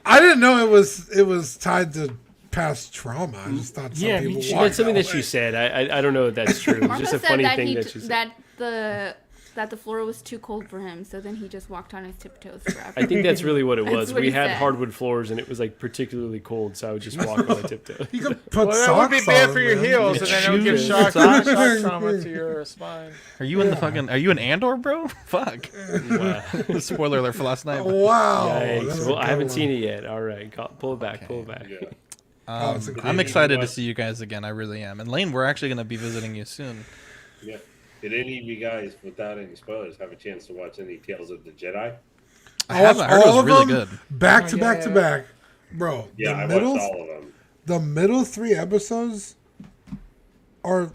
I didn't know it was tied to past trauma. I just thought some
Yeah,
people
me too.
walk
That's something that
way.
she said. I don't know if that's true. It's
Marco
just a
said
funny
that
thing
he
that she said.
that the floor was too cold for him, so then he just walked on his tiptoes forever.
I think that's really what it
That's
was.
what
We
he
had
said.
hardwood floors and it was like particularly cold, so I would just walk on my tiptoes.
You could put
Well, that would be
socks
bad
on,
for your
man.
heels, and then it'll give
Shoes,
shock
socks.
trauma to your spine.
Are you in the fucking? Are you an Andor, bro? Fuck.
Wow.
Spoiler alert for last night.
Wow.
Yikes.
that's a
Well, I
good
haven't
one.
seen it yet. All right, pull it back. Pull it back.
Yeah.
Oh, it's
I'm
incredible.
excited to see you guys again. I really am. And Lane, we're actually going to be visiting you soon.
Yeah. Did any of you guys, without any spoilers, have a chance to watch any Tales of the Jedi?
I haven't. I heard it
all
was
of
really
them,
good.
Back to
yeah,
back to
yeah.
back. Bro,
Yeah, I
the middle
watched all of them.
the middle 3 episodes are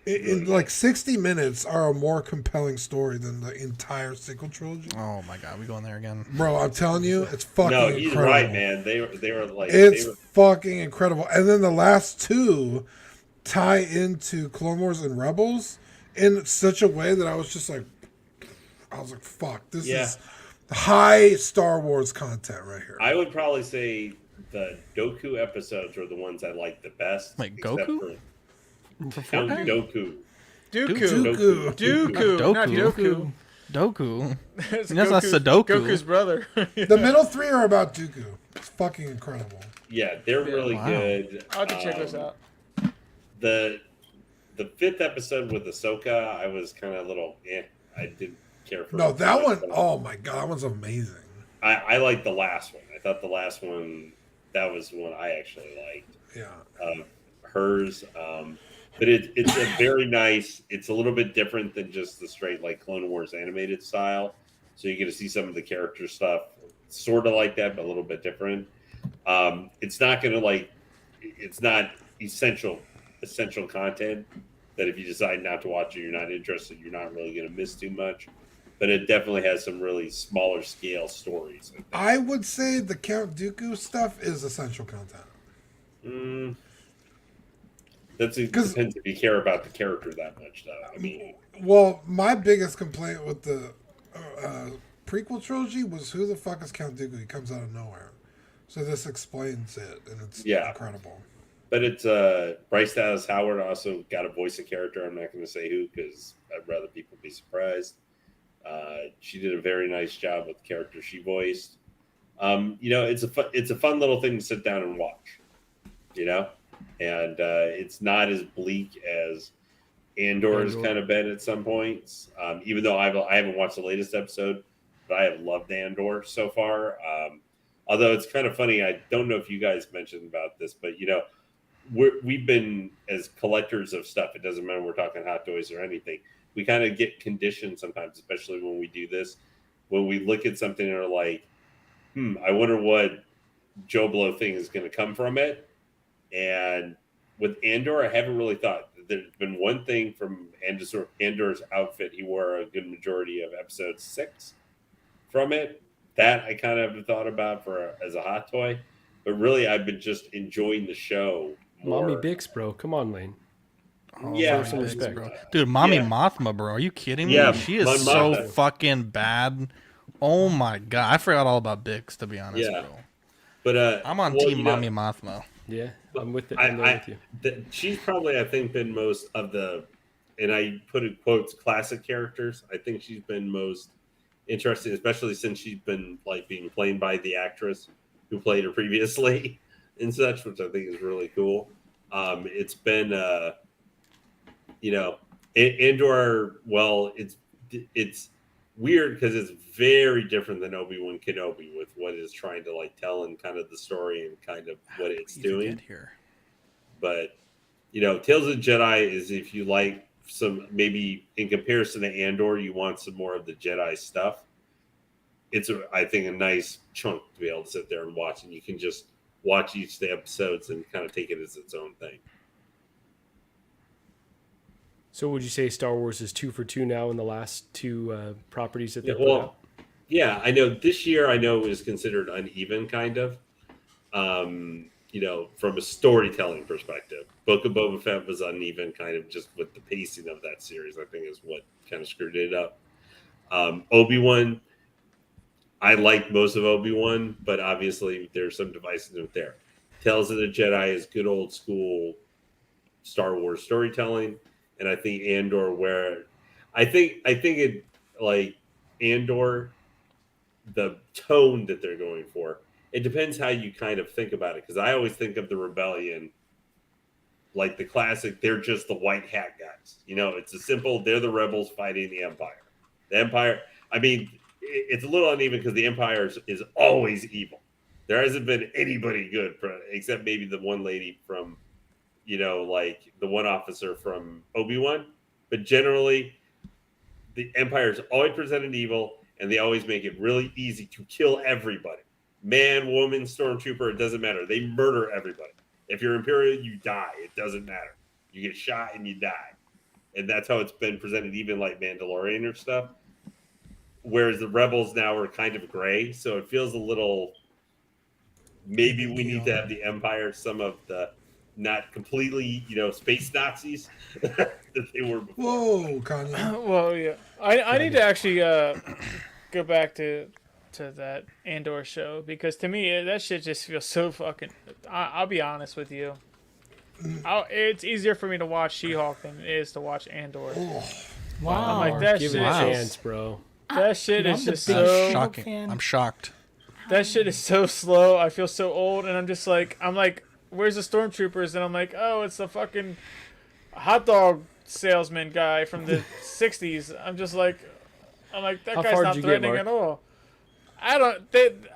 in like 60 minutes are a more compelling story than the entire sequel trilogy.
Oh my god, we going there again?
Bro, I'm telling you, it's fucking
No, he's
incredible.
right, man. They were like
It's
they were,
fucking incredible. And then the last 2 tie into Clone Wars and Rebels in such a way that I was just like, fuck, this
Yeah.
is high Star Wars content right here.
I would probably say the Doku episodes are the ones I like the best.
Wait,
except
Goku?
for Count Doku.
Dooku.
Dooku.
Dooku. Not
Doku.
Doku.
Doku.
It's
That's not Sudoku.
Goku's brother.
The middle 3 are about Dooku. It's fucking incredible.
Yeah, they're really
Wow.
good.
I'll have to check those out.
The 5th episode with Ahsoka, I was kind of a little I didn't care for.
No,
it
that
too
one,
much.
oh my god, that one's amazing.
I liked the last one. I thought the last one, that was one I actually liked.
Yeah.
Hers, but it's a very nice. It's a little bit different than just the straight like Clone Wars animated style. So you get to see some of the character stuff, sort of like that, but a little bit different. It's not gonna like, it's not essential content that if you decide not to watch it, you're not interested, you're not really gonna miss too much. But it definitely has some really smaller scale stories.
I would say the Count Dooku stuff is essential content.
It depends if you care about the character that much, though. I mean,
well, my biggest complaint with the prequel trilogy was who the fuck is Count Dooku? He comes out of nowhere. So this explains it, and it's incredible.
But it's Bryce Dallas Howard also got a voice a character. I'm not going to say who because I'd rather people be surprised. She did a very nice job with the character she voiced. It's a fun little thing to sit down and watch. And it's not as bleak as Andor has kind of been at some points. Even though I haven't watched the latest episode, but I have loved Andor so far. Although it's kind of funny, I don't know if you guys mentioned about this, but we've been as collectors of stuff. It doesn't matter we're talking hot toys or anything. We kind of get conditioned sometimes, especially when we do this. When we look at something and are like, I wonder what Joe Blow thing is going to come from it. And with Andor, I haven't really thought. There's been one thing from Andor's outfit. He wore a good majority of episode 6 from it. That I kind of have thought about as a hot toy. But really, I've been just enjoying the show more.
Mommy Bix, bro. Come on, Lane.
Oh,
yeah,
some respect,
bro. Dude, Mommy Mothma, bro. Are you kidding me?
Yeah,
she is so fucking bad. Oh my god, I forgot all about Bix, to be honest, bro.
But
I'm on team Mommy Mothma.
Yeah, I'm with it. I'm there with you.
She's probably, I think, been most of the, and I put in quotes, classic characters. I think she's been most interesting, especially since she's been being played by the actress who played her previously and such, which I think is really cool. It's been, Andor. Well, it's weird because it's very different than Obi-Wan Kenobi with what it's trying to tell and kind of the story and kind of what it's doing
here.
But Tales of the Jedi is, if you like some, maybe in comparison to Andor, you want some more of the Jedi stuff. It's I think a nice chunk to be able to sit there and watch, and you can just watch each of the episodes and kind of take it as its own thing.
So would you say Star Wars is 2 for 2 now in the last 2 properties that they put out?
Yeah, I know this year is considered uneven, kind of. From a storytelling perspective. Book of Boba Fett was uneven, kind of just with the pacing of that series, I think is what kind of screwed it up. Obi-Wan, I like most of Obi-Wan, but obviously there's some divisiveness there. Tales of the Jedi is good old school Star Wars storytelling. And I think Andor, I think it Andor, the tone that they're going for, it depends how you kind of think about it. Because I always think of the Rebellion like the classic, they're just the white hat guys. It's a simple, they're the rebels fighting the Empire. The Empire, I mean, it's a little uneven because the Empire is always evil. There hasn't been anybody good except maybe the one lady from, the one officer from Obi-Wan. But generally, the Empire is always presented evil, and they always make it really easy to kill everybody. Man, woman, stormtrooper, it doesn't matter. They murder everybody. If you're Imperial, you die. It doesn't matter. You get shot and you die. And that's how it's been presented, even like Mandalorian or stuff. Whereas the Rebels now are kind of gray, so it feels a little... Maybe we need to have the Empire, some of the... Not completely, space Nazis that they were before.
Whoa, Kanye.
Well, yeah. I need to actually go back to that Andor show, because to me that shit just feels so fucking... I'll be honest with you. It's easier for me to watch She-Hulk than it is to watch Andor.
Wow.
I'm like, that
Give
shit
it a
is
chance, bro.
That shit
Dude,
is
I'm the
just
biggest
so...
She-Hulk
Shocking. I'm shocked.
That shit is so slow. I feel so old, and I'm like, where's the stormtroopers? And I'm like, oh, it's the fucking hot dog salesman guy from the 60s. I'm like, that
How
guy's
far
not
did you get,
threatening
Mark?
at all.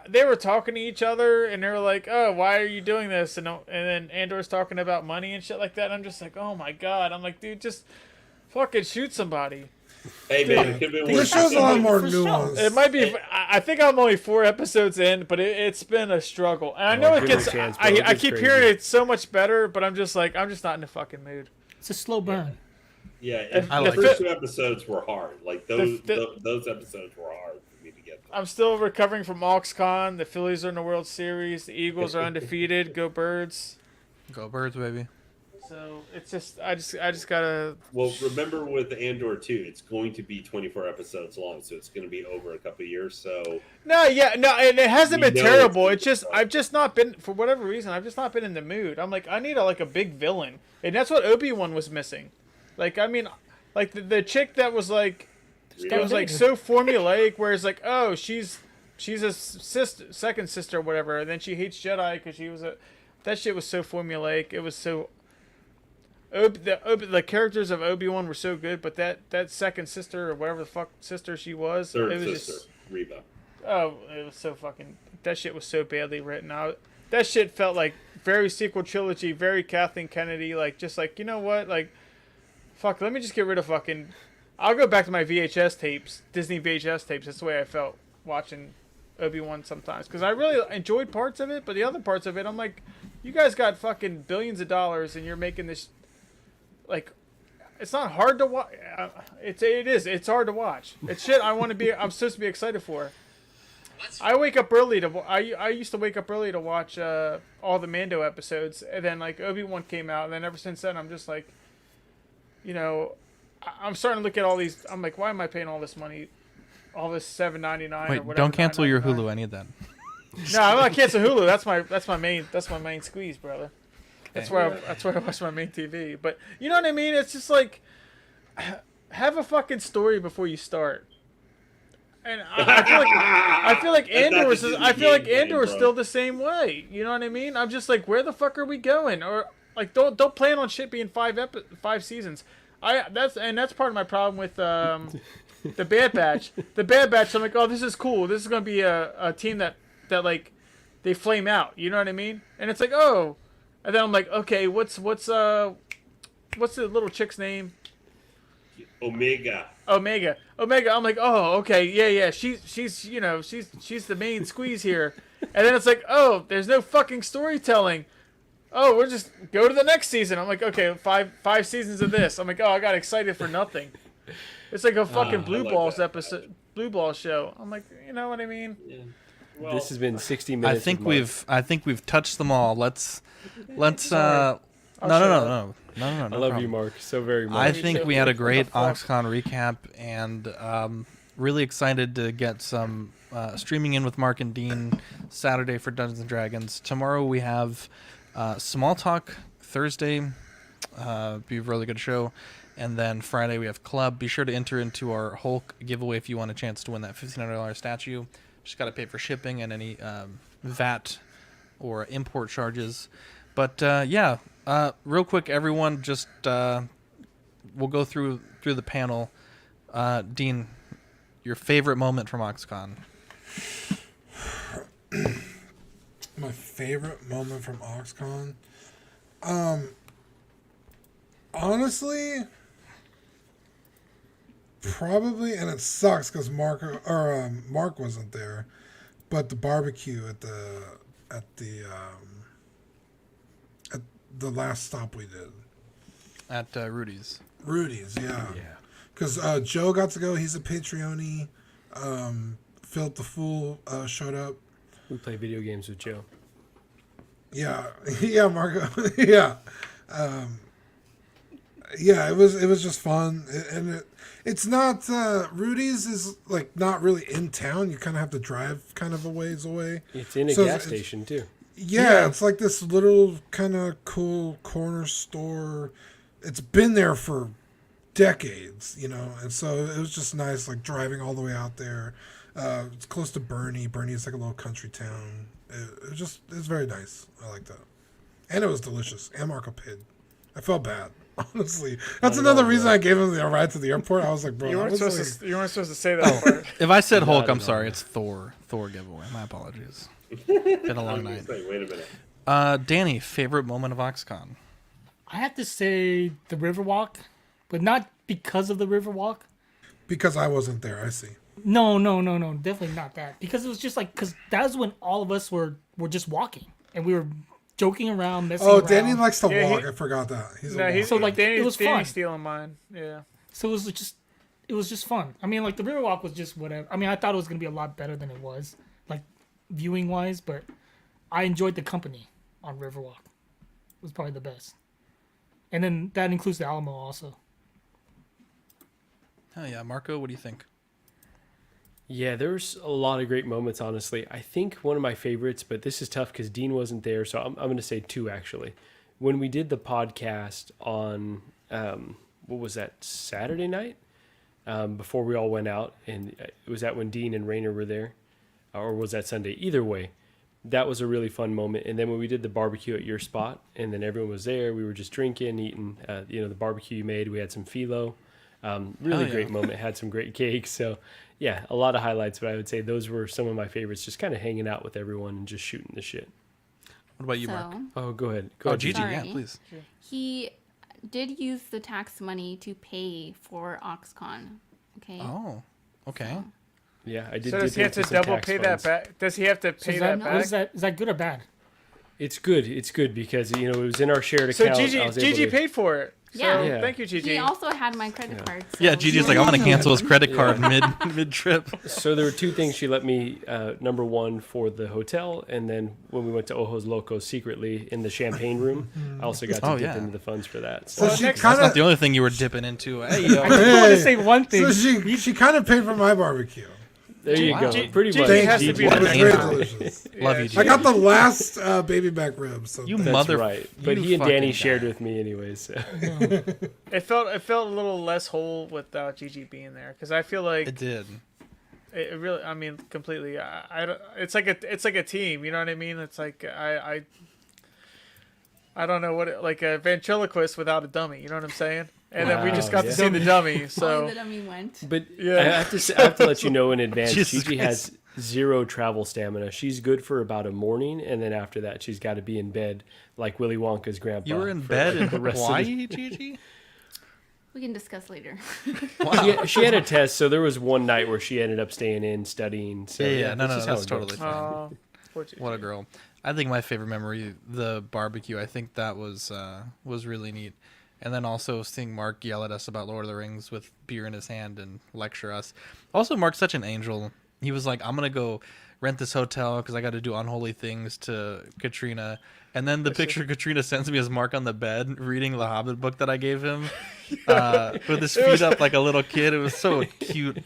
They were talking to each other, and they were like, oh, why are you doing this? And then Andor's talking about money and shit like that. And I'm just like, oh my God. I'm like, dude, just fucking shoot somebody.
Hey, man, it could have been
This
worse.
show's a lot more
For sure.
nuanced.
It might be. I think I'm only 4 episodes in, but it's been a struggle. And I know it
give it a
gets.
chance, bro.
I
It gets
keep
crazy.
hearing it's so much better, but I'm just not in the fucking mood.
It's a slow burn.
Yeah,
I
the
like
first
it.
2 episodes were hard. Like those episodes were hard for me to get through.
I'm still recovering from Aux Con. The Phillies are in the World Series. The Eagles are undefeated. Go Birds.
Go Birds, baby.
So it's just I just gotta.
Well, remember with Andor too, it's going to be 24 episodes long, so it's going to be over a couple of years. So
No, yeah, no, and it hasn't
We
been
know
terrible.
it's
It's just I've just not been for whatever reason. I've just not been in the mood. I'm like I need a big villain, and that's what Obi-Wan was missing. Like I mean, like the chick that was like, it was like so formulaic. Whereas like, oh, she's a sister, second sister, or whatever, and then she hates Jedi because she was a. That shit was so formulaic. It was so. The characters of Obi-Wan were so good, but that second sister or whatever the fuck sister she was,
third
it was
sister,
just
Reba.
oh, it was so fucking. That shit was so badly written out. That shit felt like very sequel trilogy, very Kathleen Kennedy. Like just like you know what, like, fuck. Let me just get rid of fucking. I'll go back to my VHS tapes, Disney VHS tapes. That's the way I felt watching Obi-Wan sometimes because I really enjoyed parts of it, but the other parts of it, I'm like, you guys got fucking billions of dollars and you're making this. Like, it's not hard to watch. It is. It's hard to watch. It's shit I want to be. I'm supposed to be excited for. I wake up early to. I used to wake up early to watch all the Mando episodes, and then like Obi-Wan came out, and then ever since then I'm just like, you know, I'm starting to look at all these. I'm like, why am I paying all this money, all this $7.99 or
Wait,
whatever?
don't cancel your
$9.99?
Hulu any of that.
No, I'm not canceling Hulu. That's my main squeeze, brother. That's where I watch my main TV. But you know what I mean? It's just like have a fucking story before you start. And I feel like Andor is still the same way. You know what I mean? I'm just like, where the fuck are we going? Or like, don't plan on shit being five seasons. That's part of my problem with the Bad Batch. The Bad Batch. I'm like, oh, this is cool. This is gonna be a team that like they flame out. You know what I mean? And it's like, oh. And then I'm like, okay, what's the little chick's name?
Omega.
I'm like, oh, okay, yeah. She's you know she's the main squeeze here. And then it's like, oh, there's no fucking storytelling. Oh, we'll just go to the next season. I'm like, okay, five seasons of this. I'm like, oh, I got excited for nothing. It's like a fucking Blue Balls episode, Blue Balls show. I'm like, you know what I mean?
Yeah. Well,
This has been 60 minutes.
I think we've touched them all. Let's no.
I
love you, Mark, so very much.
I think we had a great
What
Aux Con recap, and really excited to get some streaming in with Mark and Dean Saturday for Dungeons and Dragons. Tomorrow we have Small Talk. Thursday, be a really good show, and then Friday we have Club. Be sure to enter into our Hulk giveaway if you want a chance to win that $1,500 statue. Just got to pay for shipping and any VAT or import charges. But real quick, everyone, just we'll go through the panel. Dean, your favorite moment from OxCon?
My favorite moment from OxCon? Honestly, probably, and it sucks because Mark wasn't there, but the barbecue at the last stop we did
At Rudy's.
Rudy's, yeah.
Yeah.
Because Joe got to go. He's a Patreon. Philip the Fool showed up.
We play video games with Joe.
Yeah, yeah, Marco. Yeah, yeah. It was just fun, and it's not Rudy's is like not really in town. You kind of have to drive kind of a ways away.
It's in a gas station too.
Yeah, it's like this little kind of cool corner store. It's been there for decades, you know, and so it was just nice, like driving all the way out there. It's close to Bernie. Bernie is like a little country town. It was very nice. I like that, and it was delicious. And Marco paid. I felt bad, honestly. That's another reason I gave him the ride to the airport. I was like, bro,
You weren't
that was
supposed to say that part.
If I said Hulk, I'm sorry. It's Thor. Thor giveaway. My apologies. Been a long night.
Wait a minute.
Danny, favorite moment of OxCon?
I have to say the Riverwalk, but not because of the Riverwalk.
because I wasn't there. I see.
No, definitely not that. Because it was just like, because that was when all of us were just walking and we were joking around, messing around.
Danny likes to
Yeah,
walk. I forgot that.
So, like, it was
Danny's
fun.
stealing mine. Yeah.
So it was just fun. I mean, like the Riverwalk was just whatever. I mean, I thought it was gonna be a lot better than it was, like viewing wise. But I enjoyed the company on Riverwalk. It was probably the best. and then that includes the Alamo also.
Oh yeah, Marco, what do you think?
Yeah, there's a lot of great moments, honestly. I think one of my favorites, but this is tough because Dean wasn't there, so I'm going to say two, actually. When we did the podcast on, what was that, Saturday night? Before we all went out, and was that when Dean and Rainer were there? Or was that Sunday? Either way, that was a really fun moment. And then when we did the barbecue at your spot, and then everyone was there, we were just drinking, eating, the barbecue you made. We had some phyllo. Really great moment. Had some great cakes. So, yeah, a lot of highlights. But I would say those were some of my favorites. Just kind of hanging out with everyone and just shooting the shit.
What about you, Mark?
Oh, go ahead.
Oh, Gigi,
Sorry.
yeah, please.
He did use the tax money to pay for OxCon. Okay.
Oh, okay.
Yeah, I did.
So does
dip
he have to
into some
double
tax
pay
funds.
that back? Does he have to pay
Is
that
that,
back?
is that good or bad?
It's good. It's good because it was in our shared
So
account. I
Gigi
was able
Gigi
to-
paid for it.
Yeah.
So
Yeah.
thank you, Gigi.
He also had my credit card. So
Yeah, Gigi's like, I'm gonna cancel his credit card mid trip.
So there were two things she let me. Number one, for the hotel, and then when we went to Ojos Locos secretly in the champagne room, I also got to
Oh,
dip
yeah.
into the funds for that.
So
So
she
next-
kind
That's not
of
the only thing you were dipping into. Hey,
I just want to say one thing.
so she kind of paid for my barbecue.
there you
Wow.
go. Pretty
Gigi
much.
has to
Gigi.
be
It was
an
very
angel.
delicious.
love
Yeah,
you,
she-
Gigi.
I got the last baby back ribs. So
You
thank-
That's
mother-
right. But
you
he and Danny
fucking
shared
guy.
with me anyways. So.
It felt a little less whole without Gigi being there because I feel like
It did.
it really. I mean, completely. I don't. It's like a team. You know what I mean? It's like I don't know what like a ventriloquist without a dummy. You know what I'm saying? And then we just
Wow,
got to
yeah.
see the dummy.
Only
So
the dummy went.
But
Yeah.
I have to let you know in advance.
Jesus
Gigi
Christ.
has zero travel stamina. She's good for about a morning, and then after that, she's got to be in bed like Willy Wonka's grandpa.
You were in
for,
bed
like,
in
the rest of
Hawaii, Gigi?
the-
We can discuss later.
She had a test, so there was one night where she ended up staying in studying. So
Yeah, no,
that's just how
that's
it
totally
goes.
fine.
poor Gigi.
What a girl. I think my favorite memory, the barbecue. I think that was really neat. And then also seeing Mark yell at us about Lord of the Rings with beer in his hand and lecture us. Also, Mark's such an angel. He was like, I'm going to go rent this hotel because I got to do unholy things to Katrina. And then the picture Katrina sends me is Mark on the bed reading the Hobbit book that I gave him with his feet up like a little kid. It was so cute. It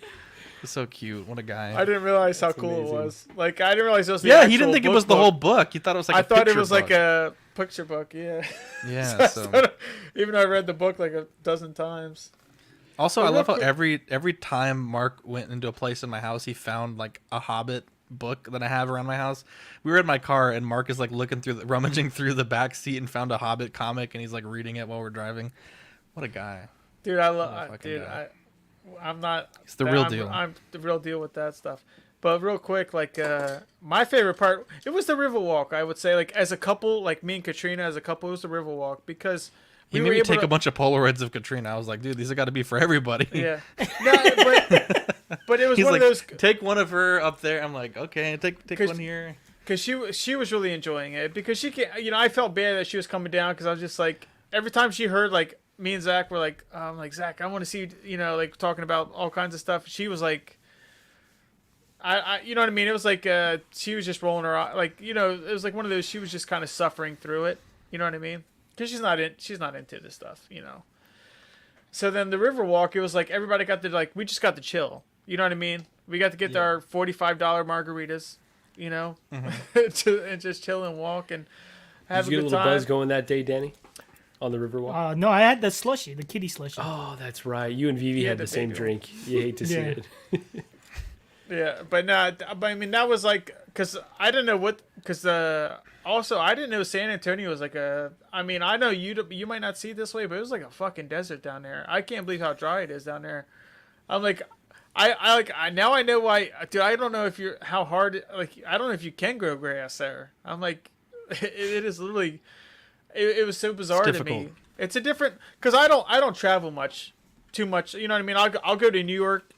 was so cute. What a guy.
I didn't realize how
That's
cool
amazing.
it was. Like I didn't realize it was. The
Yeah, he
actual
didn't think it
book
was the
book.
whole book. He thought it was like
I
a
thought it
picture
was like
book.
a picture book. Yeah.
Yeah, so.
Even though I read the book like a dozen times.
Also,
But
I
real
love how
quick-
every time Mark went into a place in my house, he found like a Hobbit book that I have around my house. We were in my car, and Mark is like rummaging through the back seat and found a Hobbit comic, and he's like reading it while we're driving. What a guy!
Dude,
fucking
dude,
guy.
I'm not.
He's the real
I'm,
deal.
I'm the real deal with that stuff. But real quick, like my favorite part, it was the river walk. I would say, like as a couple, like me and Katrina as a couple, it was the river walk because
He
we
made
were
me
able
take
to,
a bunch of Polaroids of Katrina. I was like, dude, these have got to be for everybody.
Yeah, no, but it was
He's
one
like,
of those
take one of her up there. I'm like, okay, take
'Cause-
one here.
because she was really enjoying it because she can't. I felt bad that she was coming down because I was just like every time she heard like me and Zach were like, I'm like Zach, I want to see like talking about all kinds of stuff. She was like. I you know what I mean? It was like she was just rolling her eye, like it was like one of those. She was just kind of suffering through it. You know what I mean? Because she's not into this stuff. So then the river walk, it was like everybody got to we just got to chill. You know what I mean? We got to get our $45 margaritas. And just chill and walk and have
Did you
a
get a
good
little
time.
buzz going that day, Danny? On the Riverwalk?
No, I had the slushy, the kitty slushy.
Oh, that's right. You and Vivi
Yeah,
had
the
the same
baby
drink. You hate to see
Yeah.
it.
Yeah, but I mean that was like because I didn't know also I didn't know San Antonio was like I mean I know you might not see it this way, but it was like a fucking desert down there. I can't believe how dry it is down there. I'm like I now I know why, dude. I don't know if how hard I don't know if you can grow grass there. I'm like it is literally it was so bizarre to me.
difficult.
It's a different because I don't travel too much. You know what I mean? I'll go to New York.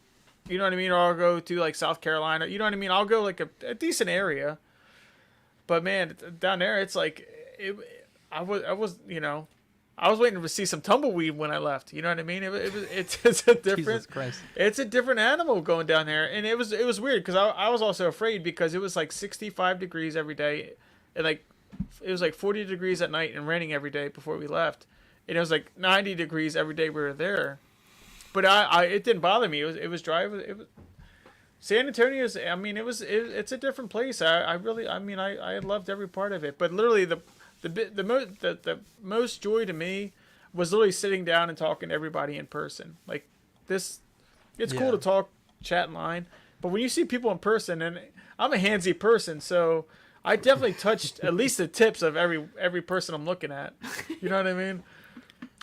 You know what I mean? Or I'll go to like South Carolina. You know what I mean? I'll go like a decent area. But man, down there, it's like I was waiting to see some tumbleweed when I left. You know what I mean? It's a different.
Jesus Christ.
It's a different animal going down there, and it was weird because I was also afraid because it was like 65 degrees every day, and like it was like 40 degrees at night and raining every day before we left, and it was like 90 degrees every day we were there. But it didn't bother me. It was dry. It was San Antonio's. I mean, it's a different place. I loved every part of it. But literally the most joy to me was literally sitting down and talking to everybody in person. Like this, it's cool to talk, chat in line, but when you see people in person, and I'm a handsy person, so I definitely touched at least the tips of every person I'm looking at. You know what I mean?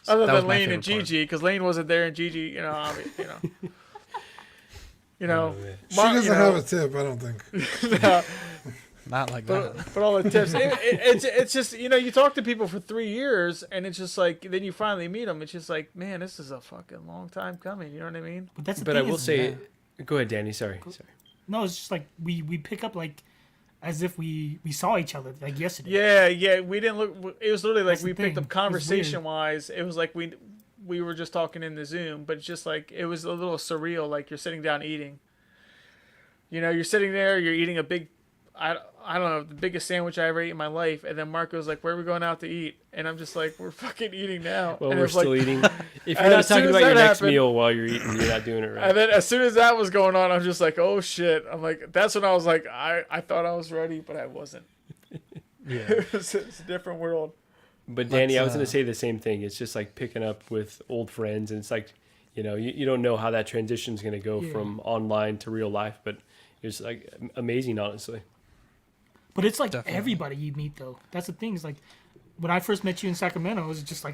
Other than Lane and Gigi, because Lane wasn't there, and Gigi, you know. She
doesn't have a tip, I don't think.
No,
Not like that.
but all the tips. It's just, you talk to people for 3 years, and it's just like, then you finally meet them. It's just like, man, this is a fucking long time coming. You know what I mean?
But that's the
But I
thing
will
is-
say, go ahead, Danny. Sorry.
No, it's just like we pick up like as if we saw each other like yesterday.
Yeah. We didn't look. It was literally like
That's the
we picked
thing.
up conversation wise. It was like we were just talking in the Zoom, but it's just like it was a little surreal. Like you're sitting down eating. You're sitting there. You're eating a big. I don't know, the biggest sandwich I ever ate in my life. And then Marco's like, where are we going out to eat? And I'm just like, we're fucking eating now.
Well,
and
we're
it's like,
still eating. If you're
and
not
as soon
talking
as
about your
that
next
happened-
meal while you're eating, you're not doing it right.
And then as soon as that was going on, I'm just like, oh shit. I'm like, that's when I was like, I thought I was ready, but I wasn't.
Yeah.
It's a different world.
But Danny, I was
Let's,
going to say the same thing. It's just like picking up with old friends, and it's like, you don't know how that transition is going to go from online to real life, but it's like amazing, honestly.
But it's like
Definitely.
everybody you meet though. That's the thing. Is like when I first met you in Sacramento, it was just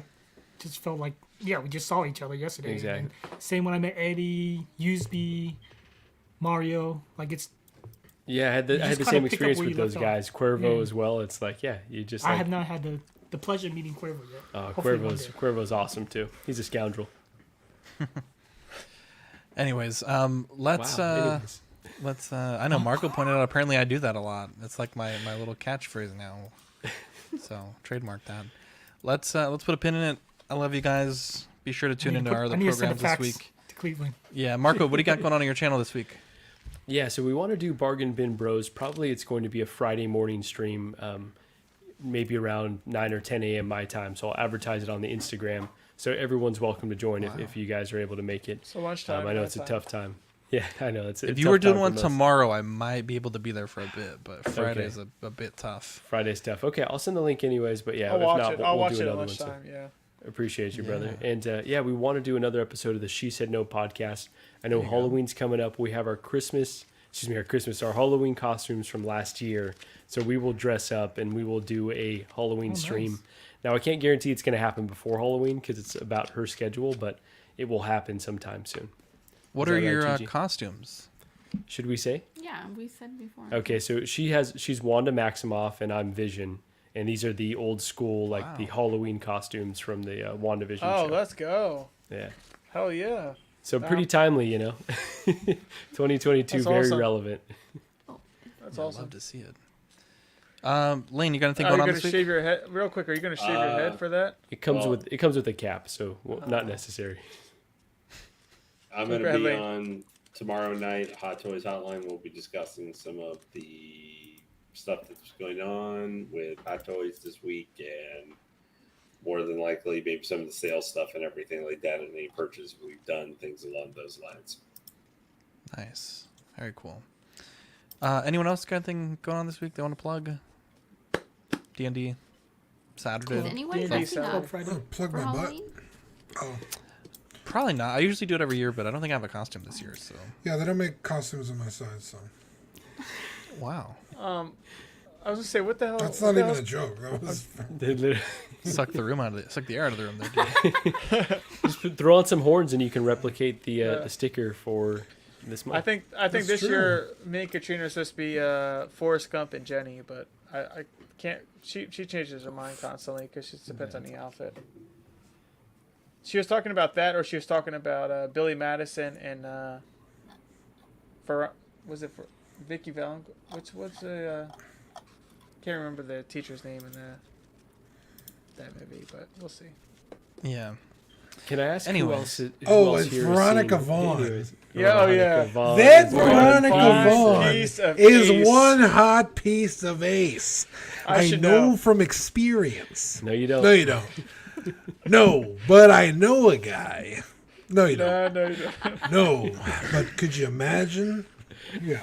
felt like we just saw each other yesterday.
Exactly.
And same when I met Eddie, Usby, Mario. Like it's
Yeah, I had the
just
same
kinda pick up
experience
where
with
you
those
left off.
guys. Cuervo
Yeah.
as well. It's like, you just
I
like,
have not had the pleasure of meeting Cuervo yet. Hopefully one day.
Cuervo's awesome too. He's a scoundrel.
Anyways, let's
Wow. Anyways.
let's. I know Marco pointed out. Apparently, I do that a lot. It's like my little catchphrase now. So trademark that. Let's put a pin in it. I love you guys. Be sure to tune into our other
I need to send
programs
a
this
fax
week.
to Cleveland.
Yeah, Marco, what do you got going on your channel this week?
Yeah, so we want to do Bargain Bin Bros. Probably it's going to be a Friday morning stream, maybe around 9 or 10 a.m. my time. So I'll advertise it on the Instagram. So everyone's welcome to join if you guys are able to make it.
So lunchtime.
I know it's a tough time. Yeah, I know.
If you were doing one tomorrow, I might be able to be there for a bit, but Friday's a bit tough.
Friday's tough. Okay, I'll send the link anyways. But yeah,
I'll
if
watch
not,
it.
we'll
I'll
do
watch it at
another one. So
lunchtime. Yeah.
appreciate you, brother. And we want to do another episode of the She Said No podcast. I know Halloween's coming up. We have our Halloween costumes from last year. So we will dress up and we will do a Halloween stream.
Nice.
Now, I can't guarantee it's going to happen before Halloween because it's about her schedule, but it will happen sometime soon.
What
Is
are
that right,
your
Gigi?
costumes?
Should we say?
Yeah, we said before.
Okay, so she's Wanda Maximoff and I'm Vision. And these are the old school, like the Halloween costumes from the WandaVision
Oh,
show.
let's go.
Yeah.
Hell yeah.
So pretty timely, 2022,
That's
very
awesome.
relevant.
That's
I'd
awesome.
love to see it. Lane, you got anything
Are
going
you
on
gonna
this week?
shave your head real quick? Are you gonna shave your head for that?
It comes
Well-
with a cap, so not necessary.
I'm
Keep
going
your
to
head
be
late.
on tomorrow night, Hot Toys Hotline. We'll be discussing some of the stuff that's going on with Hot Toys this week, and more than likely, maybe some of the sales stuff and everything like that, and any purchases we've done, things along those lines.
Nice. Very cool. Anyone else got anything going on this week they want to plug? D&D Saturday?
Is anyone
D&D
dressing
Saturday.
up
Friday.
Plug
for
my butt.
Halloween?
Oh,
Probably not. I usually do it every year, but I don't think I have a costume this year. So
yeah, they don't make costumes on my side, so
wow,
I was gonna say, what the hell?
that's
what
not
the
even
hell's-
a joke. That was
They literally-
suck the air out of the room there, dude.
Just throw on some horns and you can replicate the sticker for this month.
I think
That's
this
true.
year me and Katrina are supposed to be Forrest Gump and Jenny, but I can't. She changes her mind constantly because it depends on the outfit. She was talking about that, or she was talking about Billy Madison and was it for Vicky Valen? What's the can't remember the teacher's name in that movie, but we'll see.
Yeah.
Can I ask
Anyways.
who else? Who
Oh,
else
it's
here has
Veronica
seen-
Vaughn.
Anyways,
Yeah, oh, yeah.
Vaughn
that
is
Veronica
One
Vaughn
piece of
is
ace.
one hot piece of ace.
I
I
should
know
know.
from experience.
No, you don't.
No, you don't. No, but I know a guy. No, you don't.
No, you don't.
No, but could you imagine? Yeah,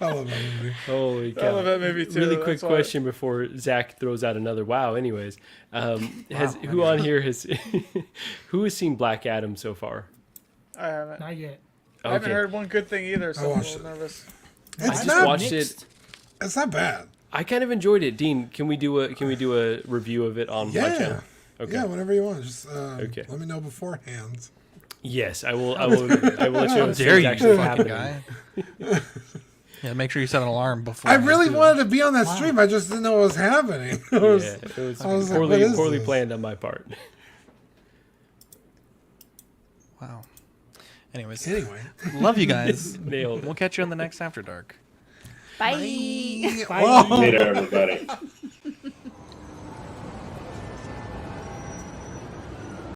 I love that movie.
Holy
I love
cow!
that movie too.
Really quick
That's why-
question before Zach throws out another wow. Anyways, who on here has who has seen Black Adam so far?
I haven't.
Not yet.
I haven't
Okay.
heard one good thing either, so I'm a
watched
little
it.
nervous.
I
It's
just
not.
watched
mixed.
it.
It's not bad.
I kind of enjoyed it. Dean, can we do a review of it on my
Yeah.
channel? Okay.
Yeah, whenever you want. Just
Okay.
let me know beforehand.
Yes, I will. I will let you know if
Dare
it's
you,
actually
fucking
happening.
guy? Yeah, make sure you set an alarm before.
I really wanted to be on that stream. I just didn't know what was happening.
Yeah, it was
I was like,
poorly,
what is
poorly
this?
planned on my part.
Wow. Anyways,
Anyway.
love you guys.
Nailed it.
We'll catch you on the next After Dark.
Bye.
Whoa.
Later, everybody.